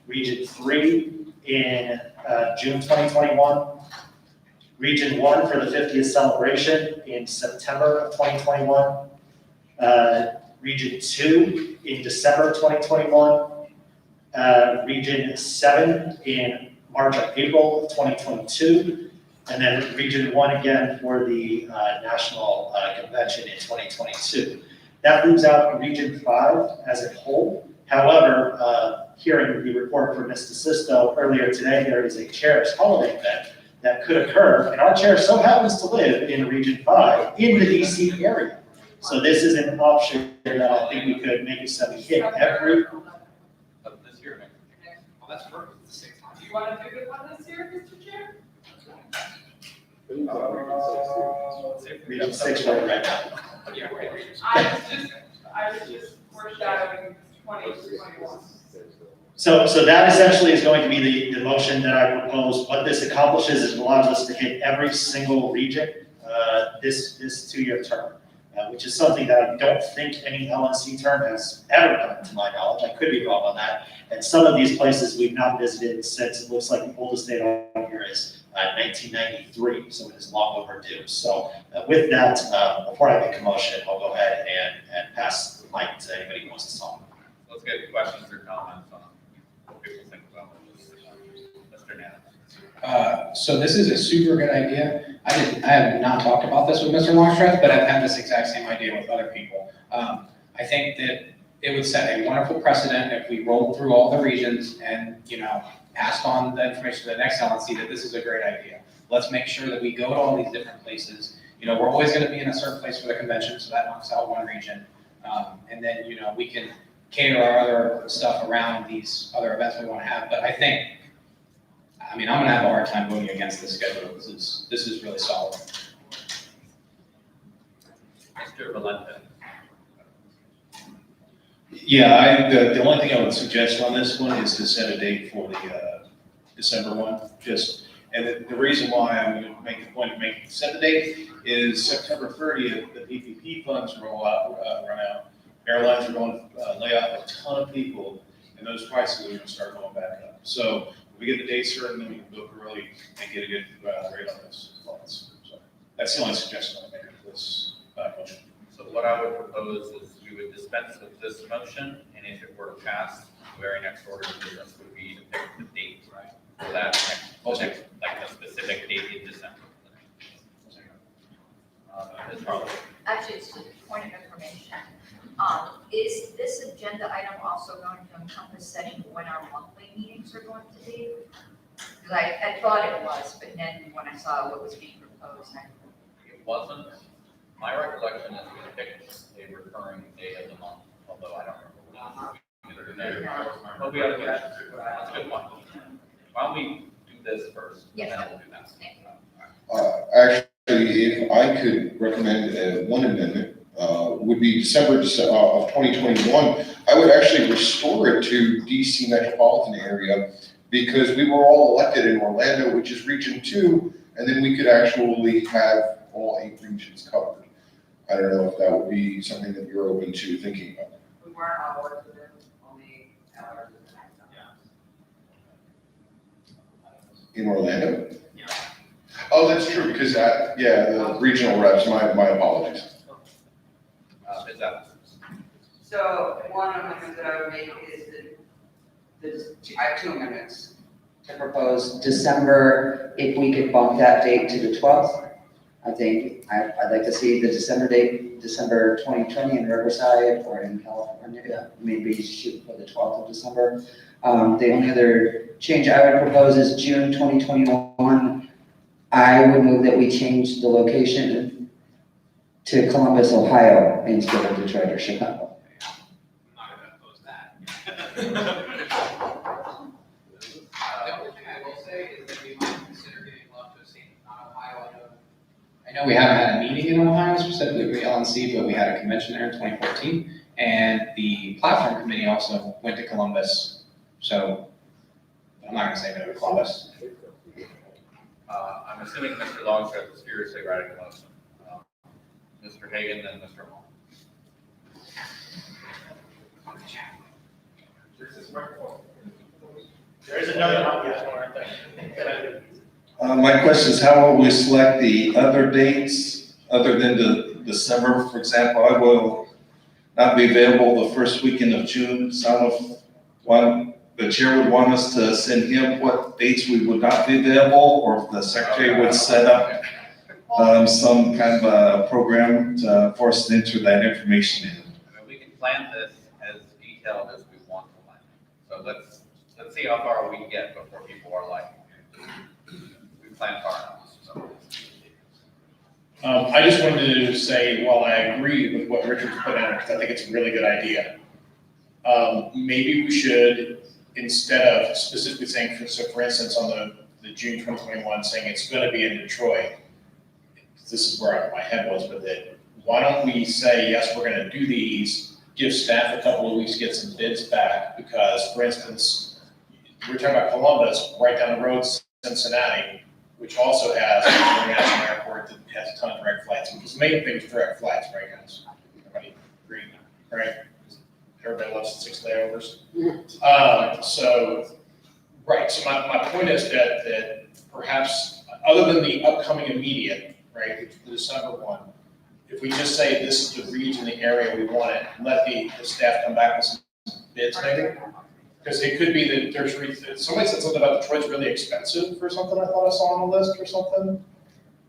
Region 3 in June 2021, Region 1 for the 50th celebration in September of 2021, Region 2 in December of 2021, Region 7 in March or April of 2022, and then Region 1 again for the National Convention in 2022. That leaves out Region 5 as a whole. However, hearing the report from Ms. DeSisto earlier today, there is a chair's holiday event that could occur, and our chair so happens to live in Region 5 in the DC area. So this is an option that I think we could make it so we hit every. This year, well, that's perfect. Do you want to do it on this year, Mr. Chair? Region 6 right now. I was just foreshadowing 2021. So that essentially is going to be the motion that I propose. What this accomplishes is it allows us to hit every single region this 2-year term, which is something that I don't think any LNC term has ever done, to my knowledge. I could be wrong on that. And some of these places we've not visited since it looks like the oldest date on here is 1993, so it is long overdue. So with that, before I make a motion, I'll go ahead and pass the mic to anybody who wants to talk. Let's get questions or comments on what people think about this. Mr. Nana. So this is a super good idea. I have not talked about this with Mr. Longstreth, but I've had this exact same idea with other people. I think that it would set a wonderful precedent if we rolled through all the regions and, passed on the information to the next LNC that this is a great idea. Let's make sure that we go to all these different places. We're always going to be in a certain place for the convention, so that knocks out one region. And then, we can cater our other stuff around these other events we want to have. But I'm going to have a hard time voting against this schedule. This is really solid. Mr. Valente. Yeah, the only thing I would suggest on this one is to set a date for the December one. And the reason why I'm going to make the point of set the date is September 30th, the PPP funds run out. Airlines are going to lay off a ton of people and those prices are gonna start going back up. So if we get the date certain, then we can book early and get a good rate on this. So that's the only suggestion I make for this motion. So what I would propose is we would dispense with this motion, and if it were passed, the very next order of business would be to pick the date, right? So that's next, like a specific date in December. Ms. Marlowe. Actually, it's just a point of information. Is this agenda item also going to encompass setting when our monthly meetings are going to be? Because I thought it was, but then when I saw what was being proposed, It wasn't. My recollection is we picked a recurring day of the month, although I don't remember. But we have, that's a good point. Why don't we do this first? Yes. And then we'll do that. Actually, if I could recommend one amendment, would be December of 2021. I would actually restore it to DC metropolitan area because we were all elected in Orlando, which is Region 2, and then we could actually have all 8 regions covered. I don't know if that would be something that you're open to thinking about. We weren't all working only hours. In Orlando? Yeah. Oh, that's true, because the regional reps, my apologies. Ms. Evans. So one amendment that I would make is I have 2 amendments to propose. December, if we could bump that date to the 12th. I think I'd like to see the December date, December 2020 in Riverside or in California, maybe shoot for the 12th of December. The only other change I would propose is June 2021. I would move that we change the location to Columbus, Ohio instead of Detroit or Chicago. I'm not gonna oppose that. The only thing I will say is that we might consider getting love to a state, not Ohio. I know we haven't had a meeting in Ohio specifically for LNC, but we had a convention there in 2014. And the platform committee also went to Columbus. So I'm not gonna say no to Columbus. I'm assuming Mr. Longstreth is furiously writing a motion. Mr. Hagan, then Mr. Hall. There is another one, yes, one right there. My question is, how will we select the other dates other than the December? For example, I will not be available the first weekend of June. The chair would want us to send him what dates we would not be available, or if the secretary would set up some kind of a program for us to enter that information in. I mean, we can plan this as detailed as we want to plan. So let's see how far we can get before people are like, we plan far enough. So. I just wanted to say, while I agree with what Richard's put in, because I think it's a really good idea, maybe we should, instead of specifically saying, for instance, on the June 2021, saying it's going to be in Detroit, this is where my head was with it. Why don't we say, yes, we're going to do these, give staff a couple of weeks to get some bids back, because, for instance, we're talking about Columbus, right down the road, Cincinnati, which also has an international airport that has a ton of direct flights, because the main thing is direct flights, right, guys? Everybody agree, right? Everybody loves 6 layovers. So my point is that perhaps, other than the upcoming immediate, right, the December one, if we just say this is the region, the area we want it, let the staff come back with some bids maybe. Because it could be that there's, somebody said something about Detroit's really expensive or something, I thought I saw on the list or something.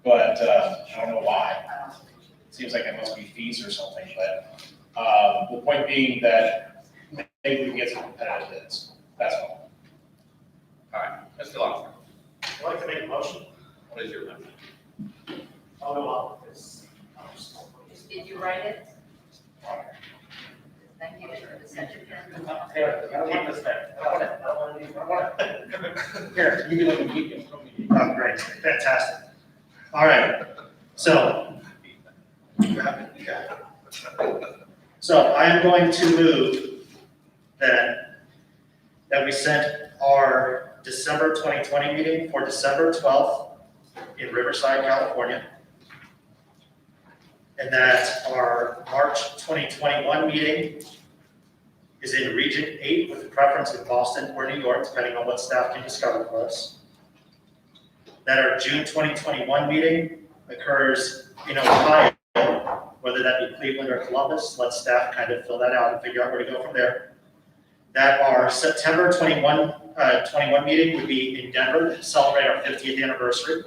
But I don't know why. It seems like it must be fees or something, but the point being that maybe we can get some competitive bids, that's all. All right, Mr. Longstreth. I'd like to make a motion. What is your motion? I'll go on. did you write it? Thank you for the second. Here, I don't want this there. I want it. Here, you can look at me. Oh, great, fantastic. All right, so. So I am going to move that we set our December 2020 meeting for December 12th in Riverside, California. And that our March 2021 meeting is in Region 8 with a preference in Boston or New York, depending on what staff can discover for us. That our June 2021 meeting occurs in Ohio, whether that be Cleveland or Columbus. Let staff kind of fill that out and figure out where to go from there. That our September 21 meeting would be in Denver to celebrate our 50th anniversary.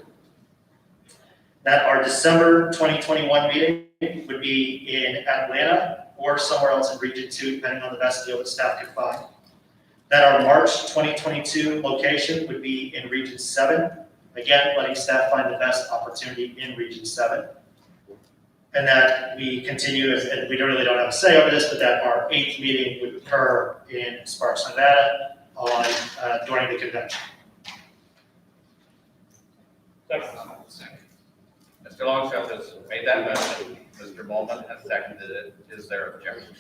That our December 2021 meeting would be in Atlanta or somewhere else in Region 2, depending on the best deal that staff can find. That our March 2022 location would be in Region 7, again, letting staff find the best opportunity in Region 7. And that we continue, and we really don't have a say over this, but that our 8th meeting would occur in Sparks, Nevada during the convention. Mr. Longstreth has made that motion. Mr. Bowman has seconded it. Is there objection?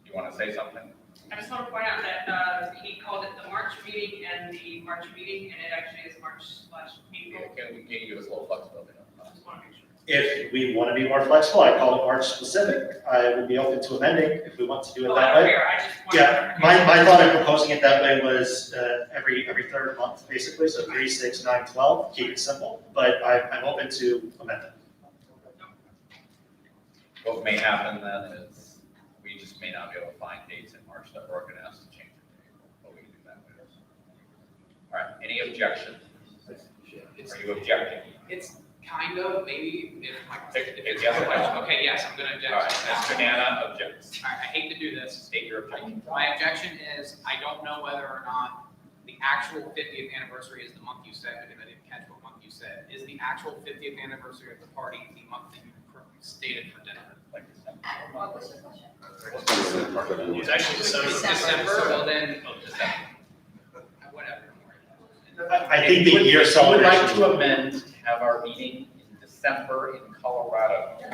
You want to say something? I just want to point out that he called it the March meeting and the March meeting, and it actually is March/April. Can you give us a little flexibility? I just want to make sure. If we want to be more flexible, I call it March specific. I would be open to amending if we want to do it that way. Yeah, my thought of proposing it that way was every third month, basically, so 3, 6, 9, 12, keep it simple, but I'm open to amending. What may happen then is we just may not be able to find dates in March that we're going to ask to change it to April, but we can do that later. All right, any objection? Are you objecting? It's kind of, maybe, if my. If it's yes or no. Okay, yes, I'm gonna object. All right, Mr. Nana objects. All right, I hate to do this. State your objection. My objection is, I don't know whether or not the actual 50th anniversary is the month you said, because I didn't catch what month you said. Is the actual 50th anniversary of the party the month that you stated for dinner? Like What was the question? It's actually December, well then, whatever. I think the year We would celebration. like to amend to have our meeting in December in Colorado. It's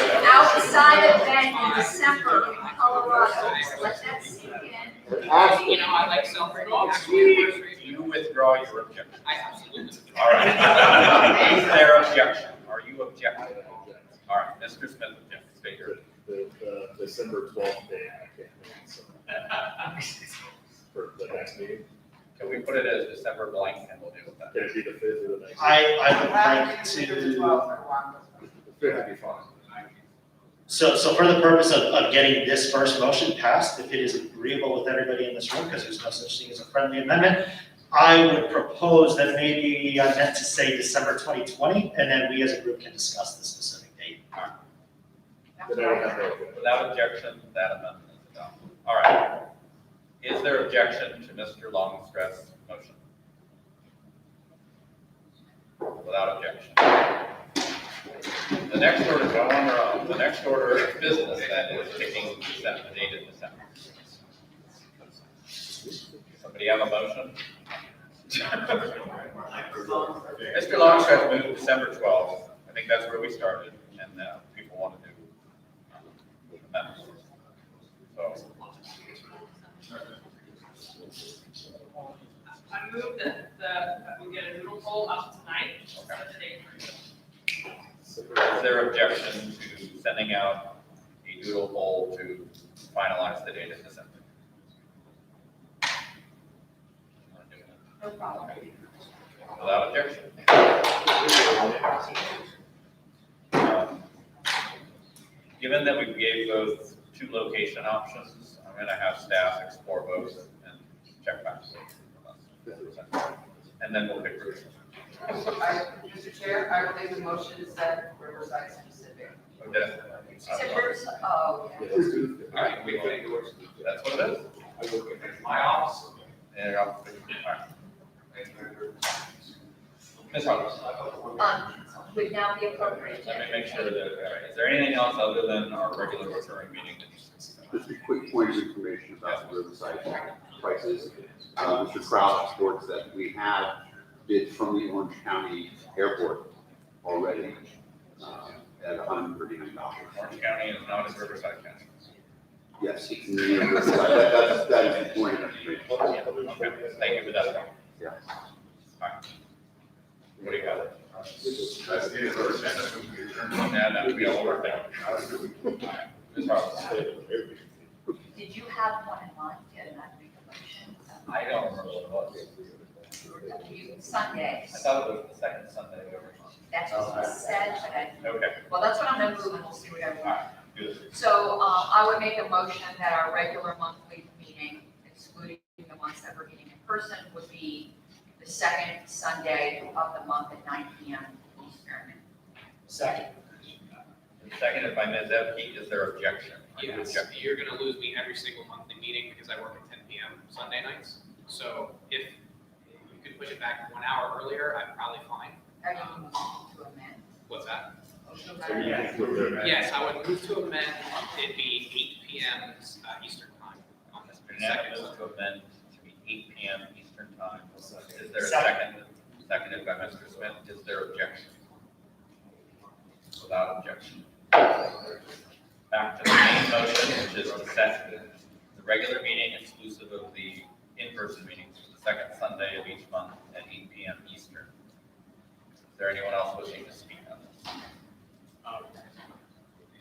an outside event in December in Colorado. Let that sink in. You know, I like celebrating the actual anniversary. You withdraw your objection. I absolutely withdraw. All right. Is there objection? Are you objecting? All right, Mr. Smith objects. State your. The December 12th day, I can't make it, so. For the next meeting. Can we put it as December blank and we'll deal with that? Can it be the 5th or the next? I would like to. The 5th would be fine. So for the purpose of getting this first motion passed, if it is agreeable with everybody in this room, because there's no such thing as a friendly amendment, I would propose that maybe I meant to say December 2020, and then we as a group can discuss the specific date. Without objection, that amendment is adopted. All right. Is there objection to Mr. Longstreth's motion? Without objection. The next order, go on our own. The next order of business then is picking the date of December. Somebody have a motion? Mr. Longstreth moved December 12th. I think that's where we started, and people want to do amendments. So. I move that we get a noodle poll up tonight. Is there objection to sending out a doodle poll to finalize the date of December? No problem. Without objection. Given that we gave those 2 location options, I'm going to have staff explore both and check back. And then we'll pick Riverside. Mr. Chair, I believe the motion is that Riverside specific. Okay. Except Riverside, oh, okay. All right, that's what it is. My office. And all right. Ms. Roberts. Would now be appropriate. Let me make sure that, all right, is there anything else other than our regular recurring meeting? Just a quick point of information about the Riverside prices. Mr. Kraus reports that we have bids from the Orange County Airport already at $139. Orange County is not as Riverside County. Yes, it's near Riverside. That is the point of information. Okay, thank you for that. Yeah. All right. What do you got? That's the end of our agenda. We adjourn. And that would be all over there. Ms. Roberts. Did you have one in mind? Did not make a motion? I don't remember what it was. Sundays. I thought it was the second Sunday of every month. That's what you said, but I, Okay. well, that's what I'm gonna move and we'll see what everyone. Good. So, I would make a motion that our regular monthly meeting, excluding the ones that we're meeting in person, would be the second Sunday of the month at 9 PM Eastern. Second. Seconded by Ms. Epke. Is there objection? Are you Yes, objecting? you're gonna lose me every single monthly meeting because I work at 10 PM Sunday nights. So if you could push it back 1 hour earlier, I'm probably fine. Are you moving to amend? What's that? Yes. Yes, I would move to amend, it'd be 8 PM Eastern time on this Mr. Knapp second. moves to amend to be 8 PM Eastern time. Is there a second? Seconded by Mr. Smith. Is there objection? Without objection. Back to the main motion, which is to set the regular meeting exclusive of the in-person meetings for the second Sunday of each month at 8 PM Eastern. Is there anyone else wishing to speak on this?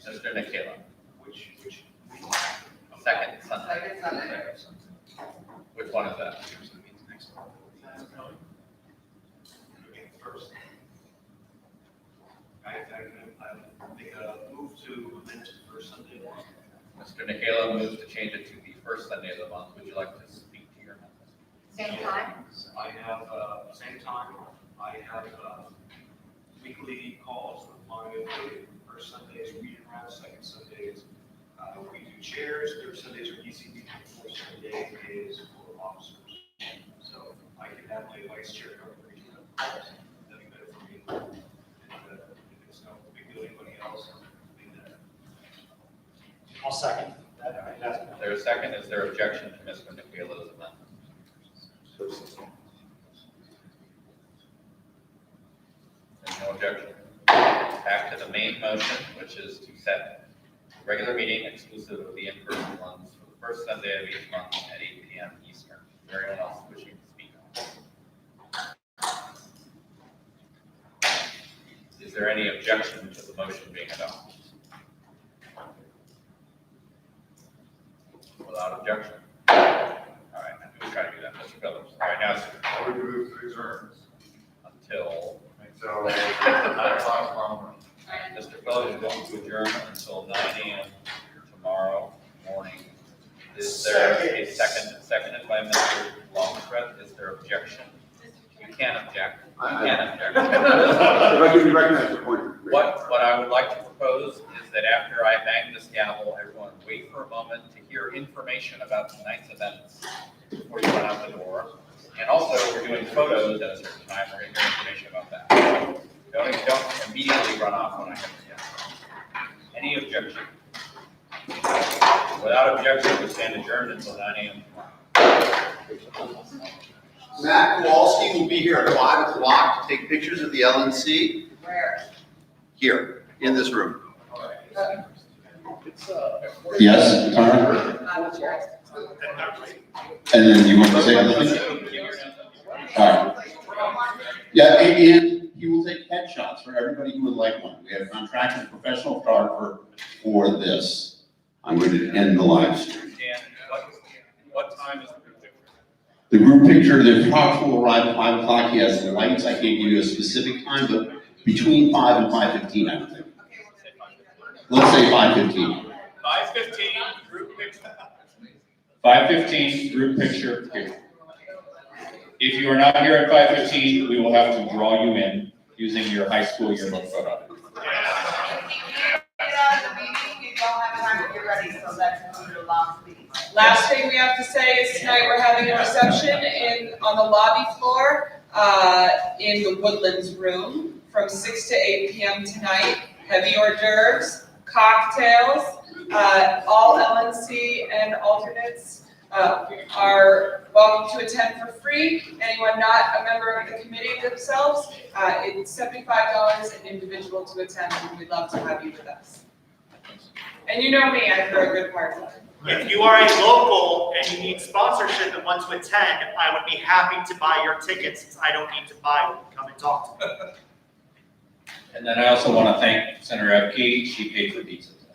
Mr. Nicola. Which? Second Sunday. Second Sunday. Which one is that? First. I make a move to amend to the first Sunday of the month. Mr. Nicola moves to change it to the first Sunday of the month. Would you like to speak to your amendment? Same time? I have, same time, I have, weekly calls with my, first Sunday is read around, second Sunday is, we do chairs, third Sundays are ECB, fourth Sunday is for officers. So I can have my vice chair cover each of them. That'd be better for me. And, if it's no big deal, anybody else, I'll second. Is there a second? Is there objection to Mr. Nicola's amendment? There's no objection. Back to the main motion, which is to set the regular meeting exclusive of the in-person ones for the first Sunday of each month at 8 PM Eastern. Is there anyone else wishing to speak on this? Is there any objection to the motion being adopted? Without objection. All right, we'll try to do that, Mr. Phillips. All right, now, I would move to adjourn until, until 9 o'clock tomorrow morning. Mr. Phillips is going to adjourn until 9 AM tomorrow morning. Is there a second, seconded by Mr. Longstreth? Is there objection? You can't object. You can't object. If I could be recognized for point. What I would like to propose is that after I bang this gavel, everyone wait for a moment to hear information about tonight's events before you run out the door. And also, we're doing photos at a certain time, we're going to hear information about that. Don't immediately run off when I have the gavel. Any objection? Without objection, we stand adjourned until 9 AM tomorrow. Matt Kowalski will be here at 5 o'clock to take pictures of the LNC Where? here, in this room. Yes, Tara? And then you want to say anything? All right. Yeah, and he will take headshots for everybody who would like one. We have contracted a professional photographer for this. I'm going to end the live stream. And what time is the group picture? The group picture, the photographer will arrive at 5 o'clock. He has the lights. I can't give you a specific time, but between 5 and 5:15, I would think. Let's say 5:15. 5:15, group picture. 5:15, group picture here. If you are not here at 5:15, we will have to draw you in using your high school yearbook photo. Last thing we have to say is tonight we're having a reception on the lobby floor, in the Woodlands room from 6 to 8 PM tonight. Heavy hors d'oeuvres, cocktails, all LNC and alternates are welcome to attend for free. Anyone not a member of the committee themselves, it's $75 an individual to attend, and we'd love to have you with us. And you know me, I throw a good party. If you are a local and you need sponsorship and want to attend, I would be happy to buy your tickets since I don't need to buy one. Come and talk to me. And then I also want to thank Senator Epke, she paid for pizza today.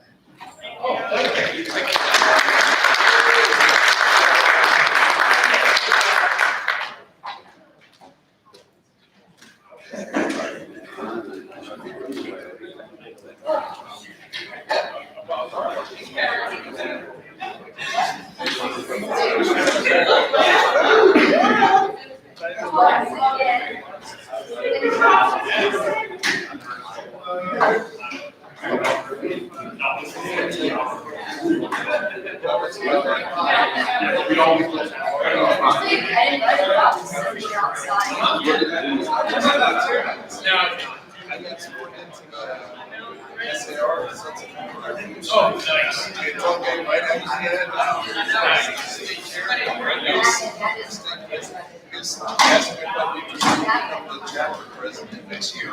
Next year. You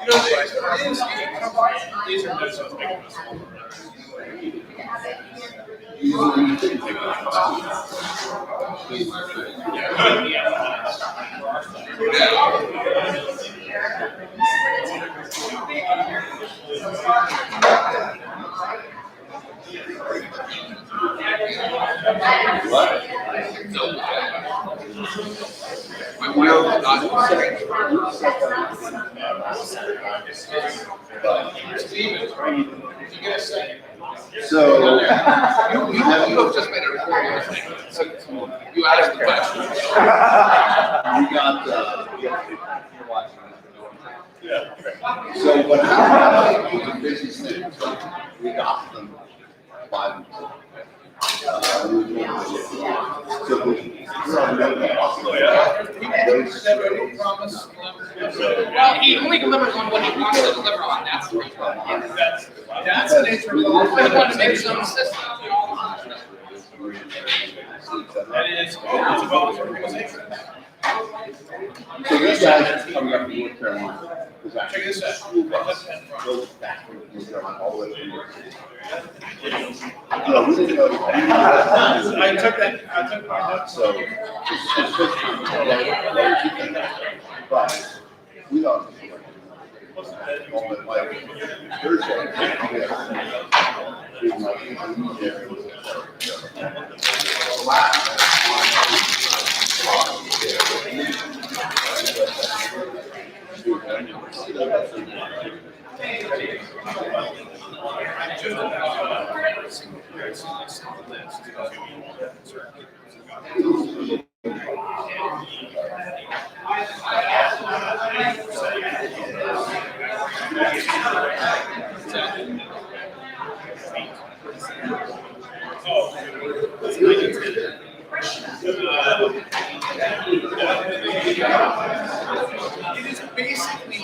know, these are just so big. So. You just made a recording. You asked the question. We got, you're watching. Yeah. So what happened was a business thing, so we got them 5 minutes. So we're on Never promise. Well, he only delivers on what he wants to deliver on, that's the reason. That's the nature of the law. He wants to make some system. And it's about organization. So these guys are coming up from North Carolina. Check this out. Goes back from North Carolina all the way to New York City. No, we didn't know that. I took my notes. So it's but we don't. Like Thursday. It is basically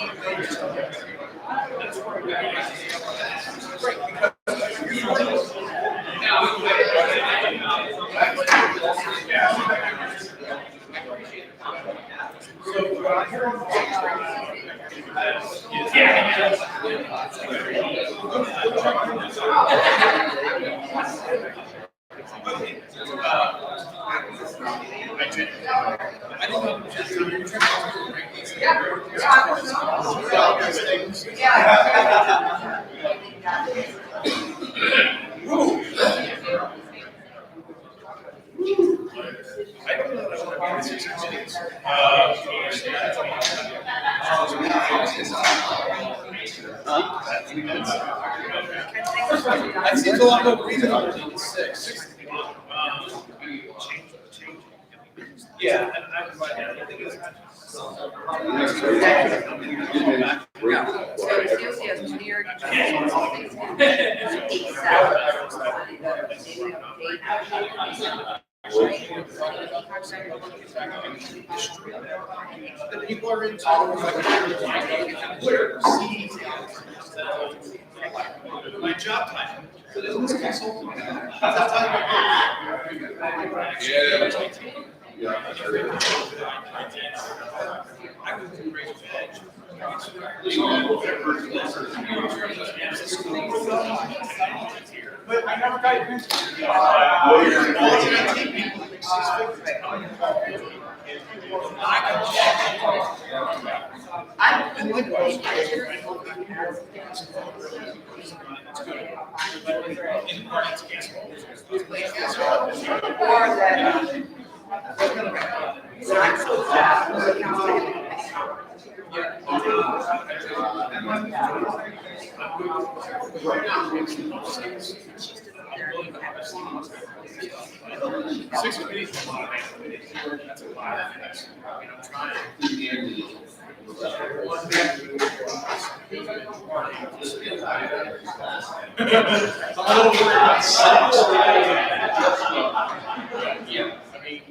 That seems a lot more reasonable than 6. Yeah, and I provide that. I think it's. The people are into my job title. So this is consultant. That's but I never got your I Yeah, I mean.